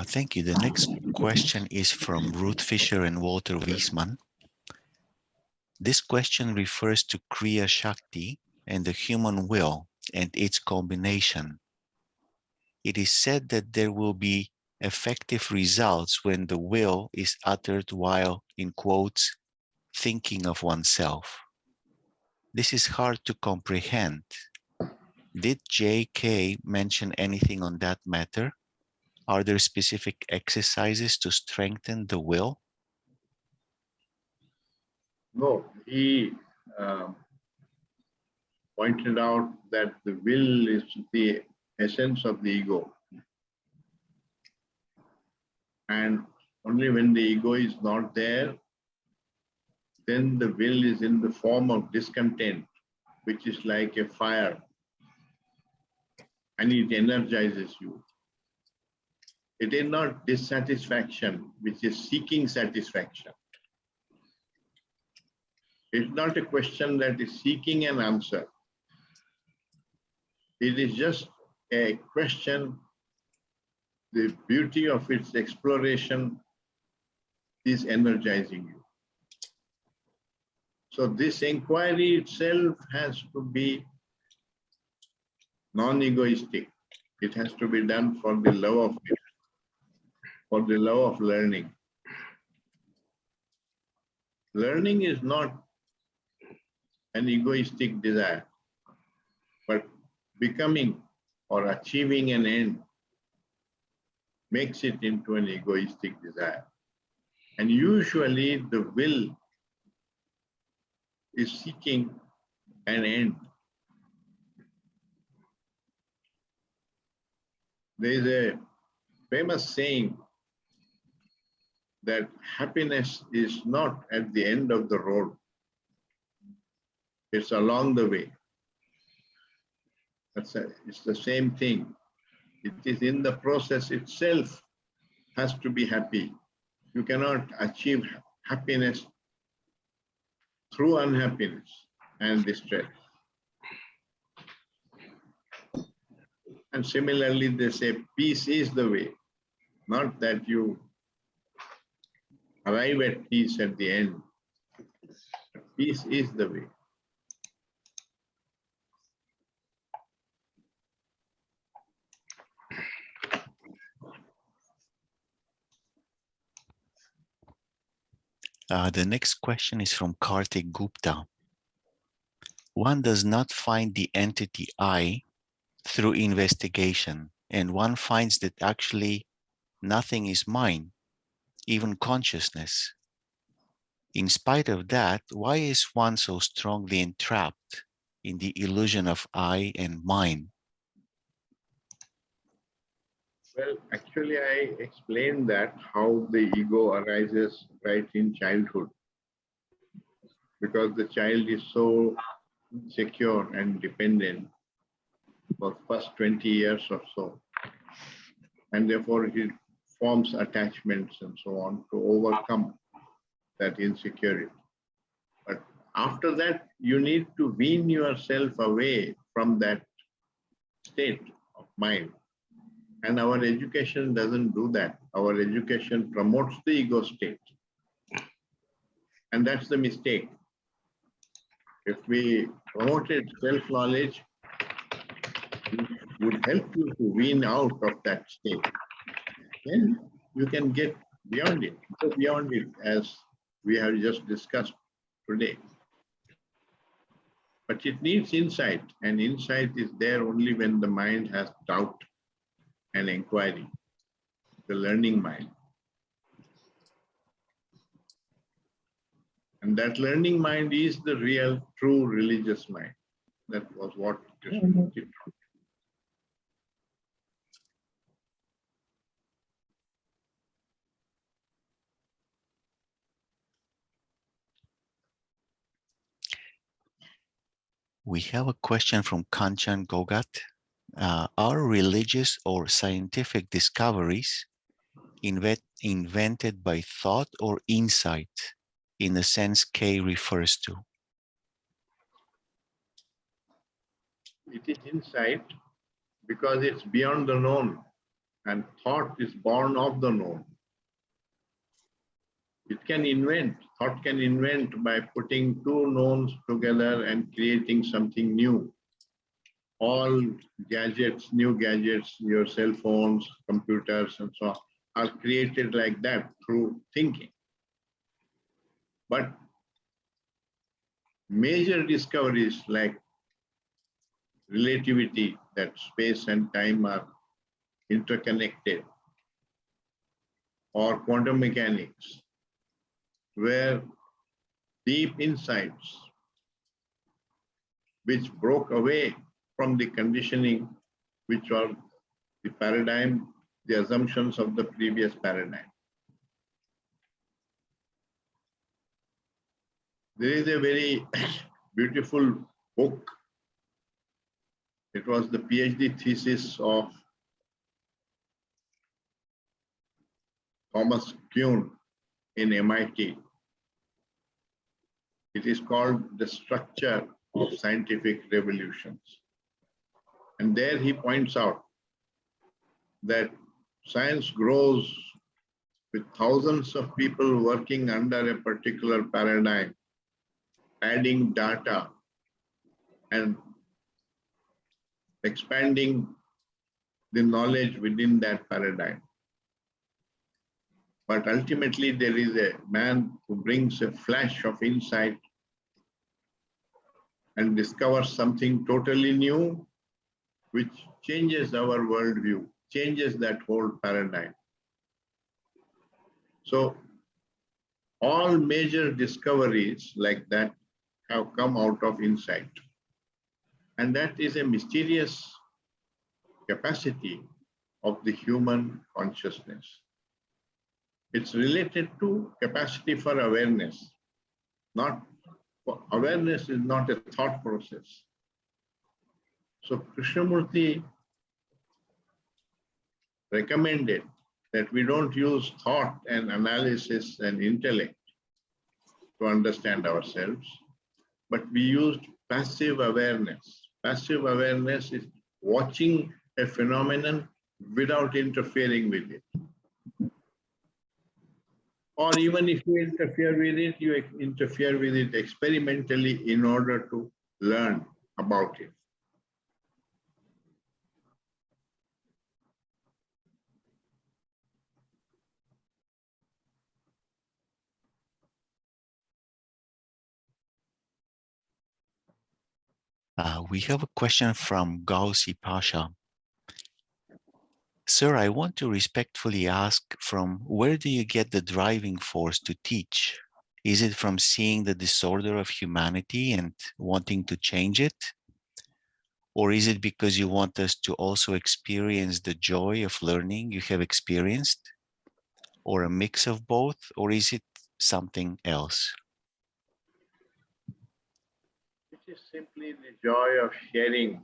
Thank you. The next question is from Ruth Fisher and Walter Wiesman. This question refers to Kriya Shakti and the human will and its combination. It is said that there will be effective results when the will is uttered while, in quotes, thinking of oneself. This is hard to comprehend. Did J.K. mention anything on that matter? Are there specific exercises to strengthen the will? No, he pointed out that the will is the essence of the ego. And only when the ego is not there, then the will is in the form of discontent, which is like a fire, and it energizes you. It is not dissatisfaction, which is seeking satisfaction. It's not a question that is seeking an answer. It is just a question. The beauty of its exploration is energizing you. So this inquiry itself has to be non-egoistic. It has to be done for the love of it, for the love of learning. Learning is not an egoistic desire, but becoming or achieving an end makes it into an egoistic desire. And usually the will is seeking an end. There is a famous saying that happiness is not at the end of the road. It's along the way. It's the same thing. It is in the process itself has to be happy. You cannot achieve happiness through unhappiness and distress. And similarly, they say peace is the way, not that you arrive at peace at the end. Peace is the way. The next question is from Kartik Gupta. One does not find the entity I through investigation, and one finds that actually nothing is mine, even consciousness. In spite of that, why is one so strongly entrapped in the illusion of I and mine? Well, actually, I explained that how the ego arises right in childhood, because the child is so secure and dependent for first 20 years or so, and therefore he forms attachments and so on to overcome that insecurity. But after that, you need to wean yourself away from that state of mind. And our education doesn't do that. Our education promotes the ego state. And that's the mistake. If we promoted self-knowledge, it would help you to wean out of that state. Then you can get beyond it, go beyond it, as we have just discussed today. But it needs insight, and insight is there only when the mind has doubt and inquiry, the learning mind. And that learning mind is the real, true religious mind. That was what Krishnamurti taught. We have a question from Kanchan Gogat. Are religious or scientific discoveries invented by thought or insight in the sense K refers to? It is insight because it's beyond the known, and thought is born of the known. It can invent, thought can invent by putting two knowns together and creating something new. All gadgets, new gadgets, your cell phones, computers, and so on, are created like that through thinking. But major discoveries like relativity, that space and time are interconnected, or quantum mechanics, were deep insights which broke away from the conditioning, which are the paradigm, the assumptions of the previous paradigm. There is a very beautiful book. It was the PhD thesis of Thomas Kuhn in MIT. It is called The Structure of Scientific Revolutions. And there he points out that science grows with thousands of people working under a particular paradigm, adding data and expanding the knowledge within that paradigm. But ultimately, there is a man who brings a flash of insight and discovers something totally new, which changes our worldview, changes that whole paradigm. So all major discoveries like that have come out of insight. And that is a mysterious capacity of the human consciousness. It's related to capacity for awareness. Awareness is not a thought process. So Krishnamurti recommended that we don't use thought and analysis and intellect, to understand ourselves, but we used passive awareness. Passive awareness is watching a phenomenon without interfering with it. Or even if you interfere with it, you interfere with it experimentally in order to learn about it. We have a question from Gausi Pasha. Sir, I want to respectfully ask, from where do you get the driving force to teach? Is it from seeing the disorder of humanity and wanting to change it? Or is it because you want us to also experience the joy of learning you have experienced? Or a mix of both? Or is it something else? It is simply the joy of sharing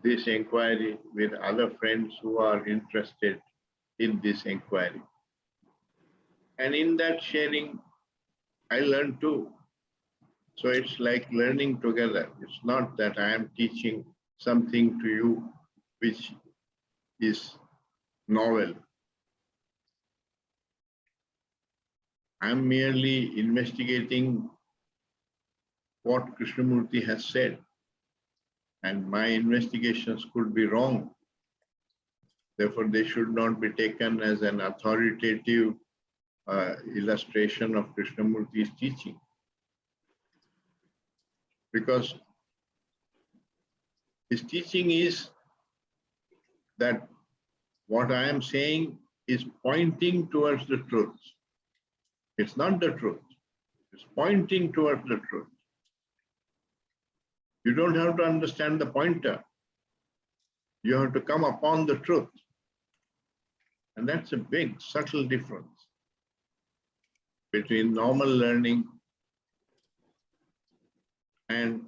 this inquiry with other friends who are interested in this inquiry. And in that sharing, I learn too. So it's like learning together. It's not that I am teaching something to you which is novel. I'm merely investigating what Krishnamurti has said. And my investigations could be wrong. Therefore, they should not be taken as an authoritative illustration of Krishnamurti's teaching. Because his teaching is that what I am saying is pointing towards the truth. It's not the truth. It's pointing towards the truth. You don't have to understand the pointer. You have to come upon the truth. And that's a big, subtle difference between normal learning and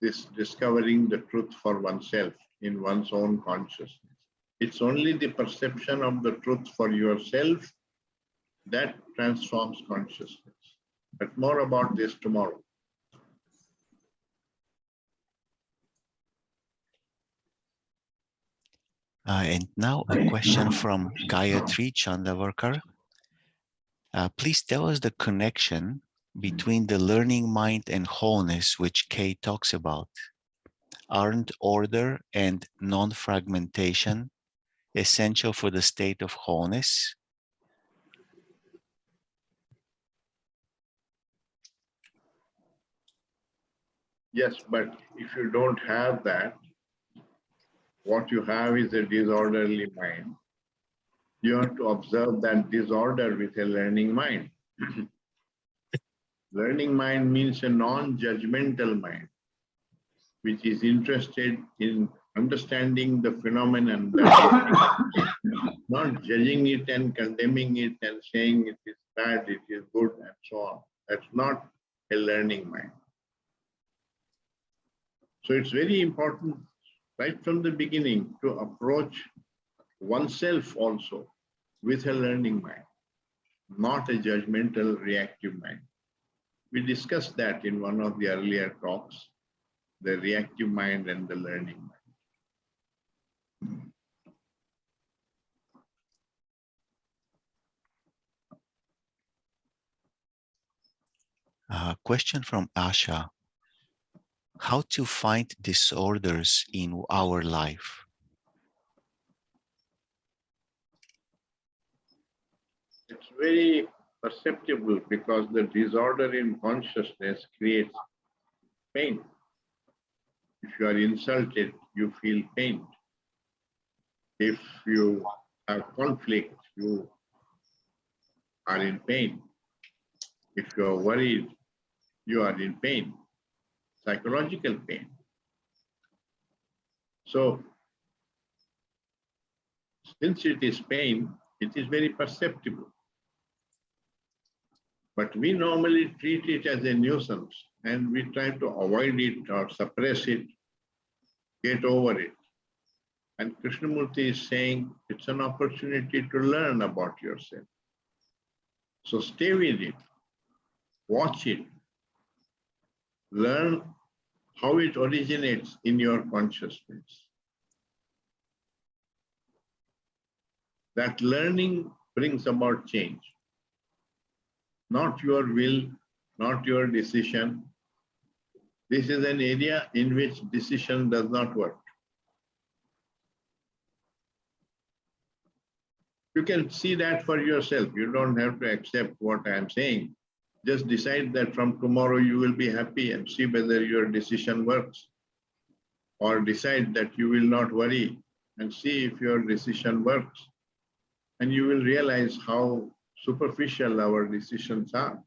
this discovering the truth for oneself in one's own consciousness. It's only the perception of the truth for yourself that transforms consciousness. But more about this tomorrow. And now a question from Gayatri Chandavarkar. Please tell us the connection between the learning mind and wholeness, which Kay talks about. Aren't order and non-fragmentation essential for the state of wholeness? Yes, but if you don't have that, what you have is a disorderly mind. You have to observe that disorder with a learning mind. Learning mind means a non-judgmental mind, which is interested in understanding the phenomenon, not judging it and condemning it and saying it is bad, it is good, and so on. That's not a learning mind. So it's very important right from the beginning to approach oneself also with a learning mind, not a judgmental, reactive mind. We discussed that in one of the earlier talks, the reactive mind and the learning mind. Question from Asha. How to find disorders in our life? It's very perceptible because the disorder in consciousness creates pain. If you are insulted, you feel pain. If you have conflict, you are in pain. If you are worried, you are in pain, psychological pain. So, since it is pain, it is very perceptible. But we normally treat it as a nuisance and we try to avoid it or suppress it, get over it. And Krishnamurti is saying it's an opportunity to learn about yourself. So stay with it. watch it, learn how it originates in your consciousness. That learning brings about change. Not your will, not your decision. This is an area in which decision does not work. You can see that for yourself. You don't have to accept what I am saying. Just decide that from tomorrow you will be happy and see whether your decision works. Or decide that you will not worry and see if your decision works. And you will realize how superficial our decisions are.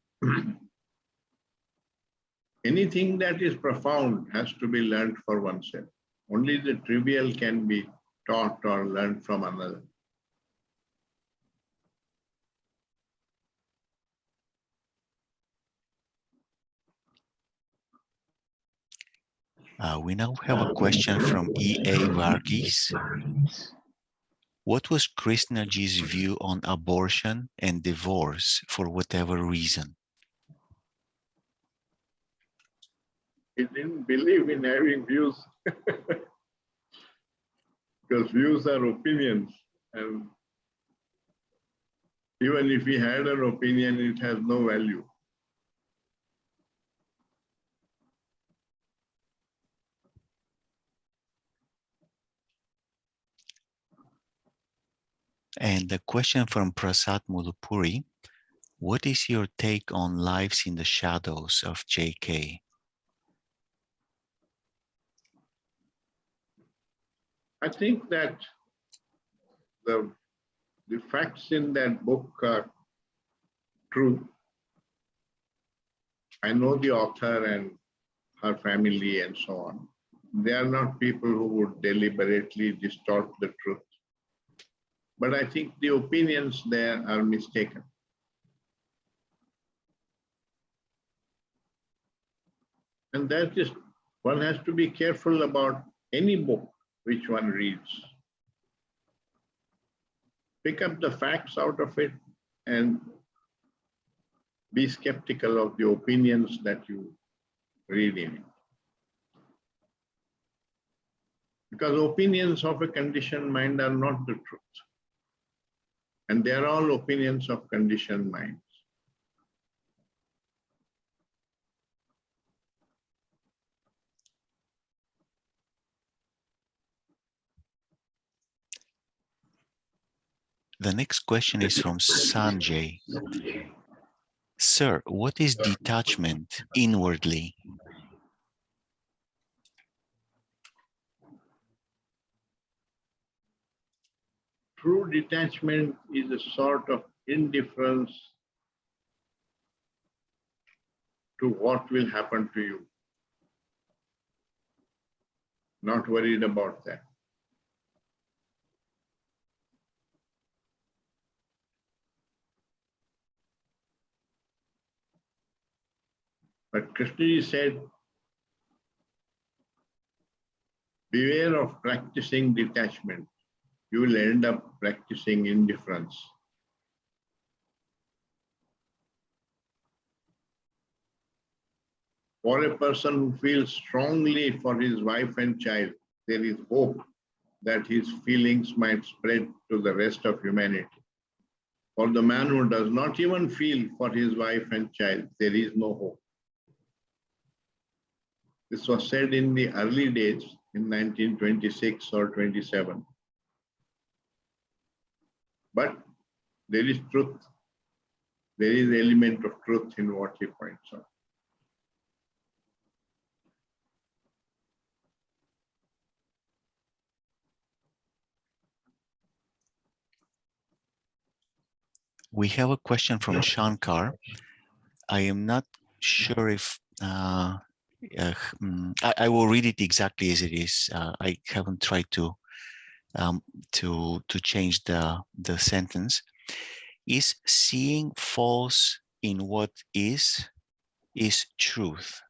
Anything that is profound has to be learned for oneself. Only the trivial can be taught or learned from another. We now have a question from E.A. Varghese. What was Krishnaji's view on abortion and divorce for whatever reason? He didn't believe in having views because views are opinions, and even if he had an opinion, it has no value. And the question from Prasad Mulupuri, what is your take on Lives in the Shadows of J.K.? I think that the facts in that book are true. I know the author and her family and so on. They are not people who would deliberately distort the truth. But I think the opinions there are mistaken. And that is, one has to be careful about any book which one reads. Pick up the facts out of it and be skeptical of the opinions that you read in it. Because opinions of a conditioned mind are not the truth. And they are all opinions of conditioned minds. The next question is from Sanjay. Sir, what is detachment inwardly? True detachment is a sort of indifference to what will happen to you. Not worried about that. But Krishna said, beware of practicing detachment. You will end up practicing indifference. For a person who feels strongly for his wife and child, there is hope that his feelings might spread to the rest of humanity. For the man who does not even feel for his wife and child, there is no hope. This was said in the early days in 1926 or 27. But there is truth. There is element of truth in what he points out. We have a question from Shankar. I am not sure if I will read it exactly as it is. I haven't tried to change the sentence. Is seeing false in what is truth?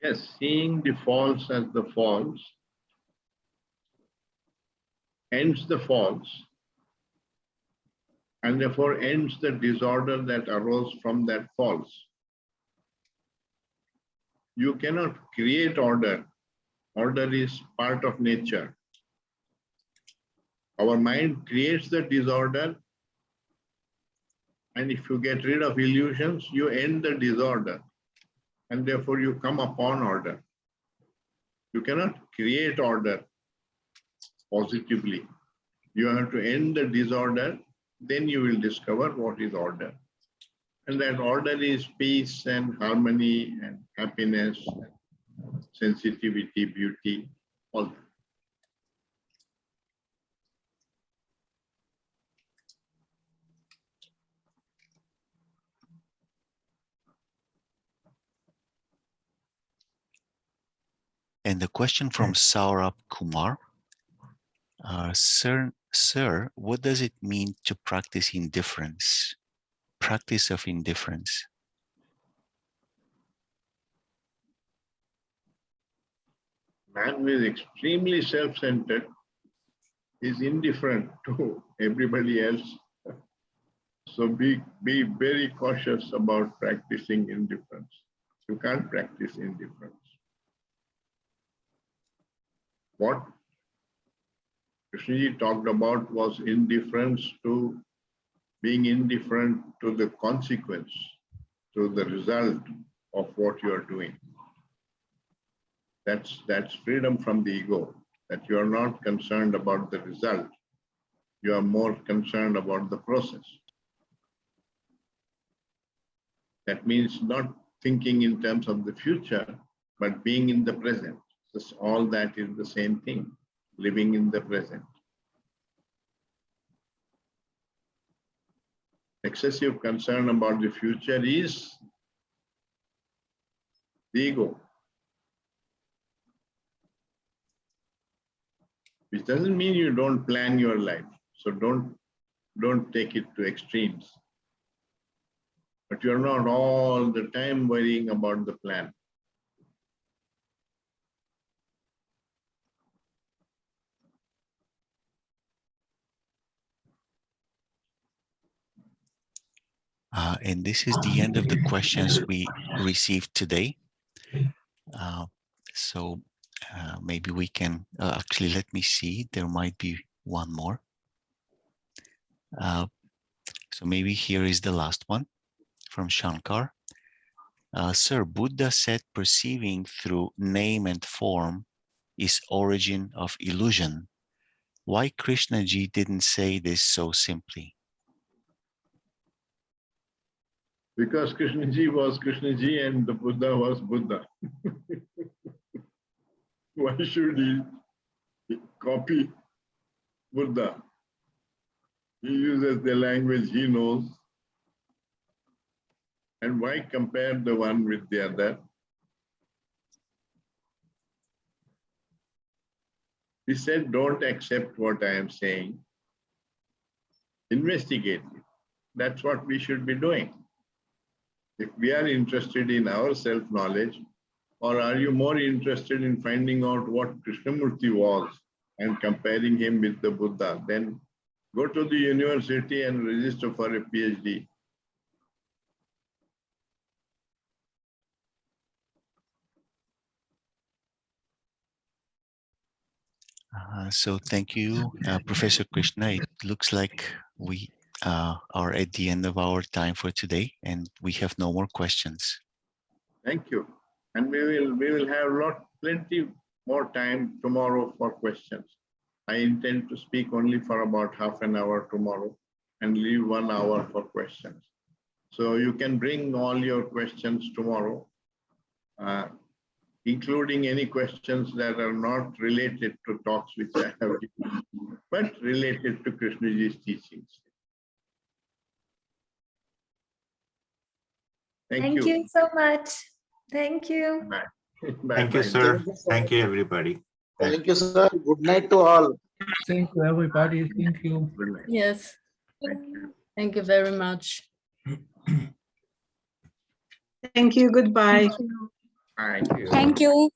Yes, seeing the false as the false, hence the false, and therefore ends the disorder that arose from that false. You cannot create order. Order is part of nature. Our mind creates the disorder, and if you get rid of illusions, you end the disorder, and therefore you come upon order. You cannot create order positively. You have to end the disorder, then you will discover what is order. And that order is peace and harmony and happiness, and sensitivity, beauty, all that. And the question from Saurabh Kumar. Sir, what does it mean to practice indifference? Practice of indifference. Man who is extremely self-centered is indifferent to everybody else. So be very cautious about practicing indifference. You can't practice indifference. What Krishnaji talked about was indifference to being indifferent to the consequence, to the result of what you are doing. That's freedom from the ego, that you are not concerned about the result. You are more concerned about the process. That means not thinking in terms of the future, but being in the present. Just all that is the same thing, living in the present. Excessive concern about the future is the ego. Which doesn't mean you don't plan your life. So don't take it to extremes. But you're not all the time worrying about the plan. And this is the end of the questions we received today. So maybe we can, actually, let me see, there might be one more. So maybe here is the last one from Shankar. Sir, Buddha said perceiving through name and form is origin of illusion. Why Krishnaji didn't say this so simply? Because Krishnaji was Krishnaji and the Buddha was Buddha. Why should he copy Buddha? He uses the language he knows. And why compare the one with the other? He said, don't accept what I am saying. Investigate it. That's what we should be doing. If we are interested in our self-knowledge, or are you more interested in finding out what Krishnamurti was and comparing him with the Buddha, then go to the university and register for a PhD. So thank you, Professor Krishna. It looks like we are at the end of our time for today, and we have no more questions. Thank you. And we will have plenty more time tomorrow for questions. I intend to speak only for about half an hour tomorrow and leave 1 hour for questions. So you can bring all your questions tomorrow, including any questions that are not related to talks which I have given, but related to Krishnaji's teachings. Thank you. Thank you so much. Thank you. Bye. Bye. Thank you, Bye. sir. Thank you, everybody. Thank you, sir. Good night to all. Thank you, everybody. Thank you. Good night. Yes, Thank you. thank you very much. Thank you. Goodbye. Thank you. Thank you.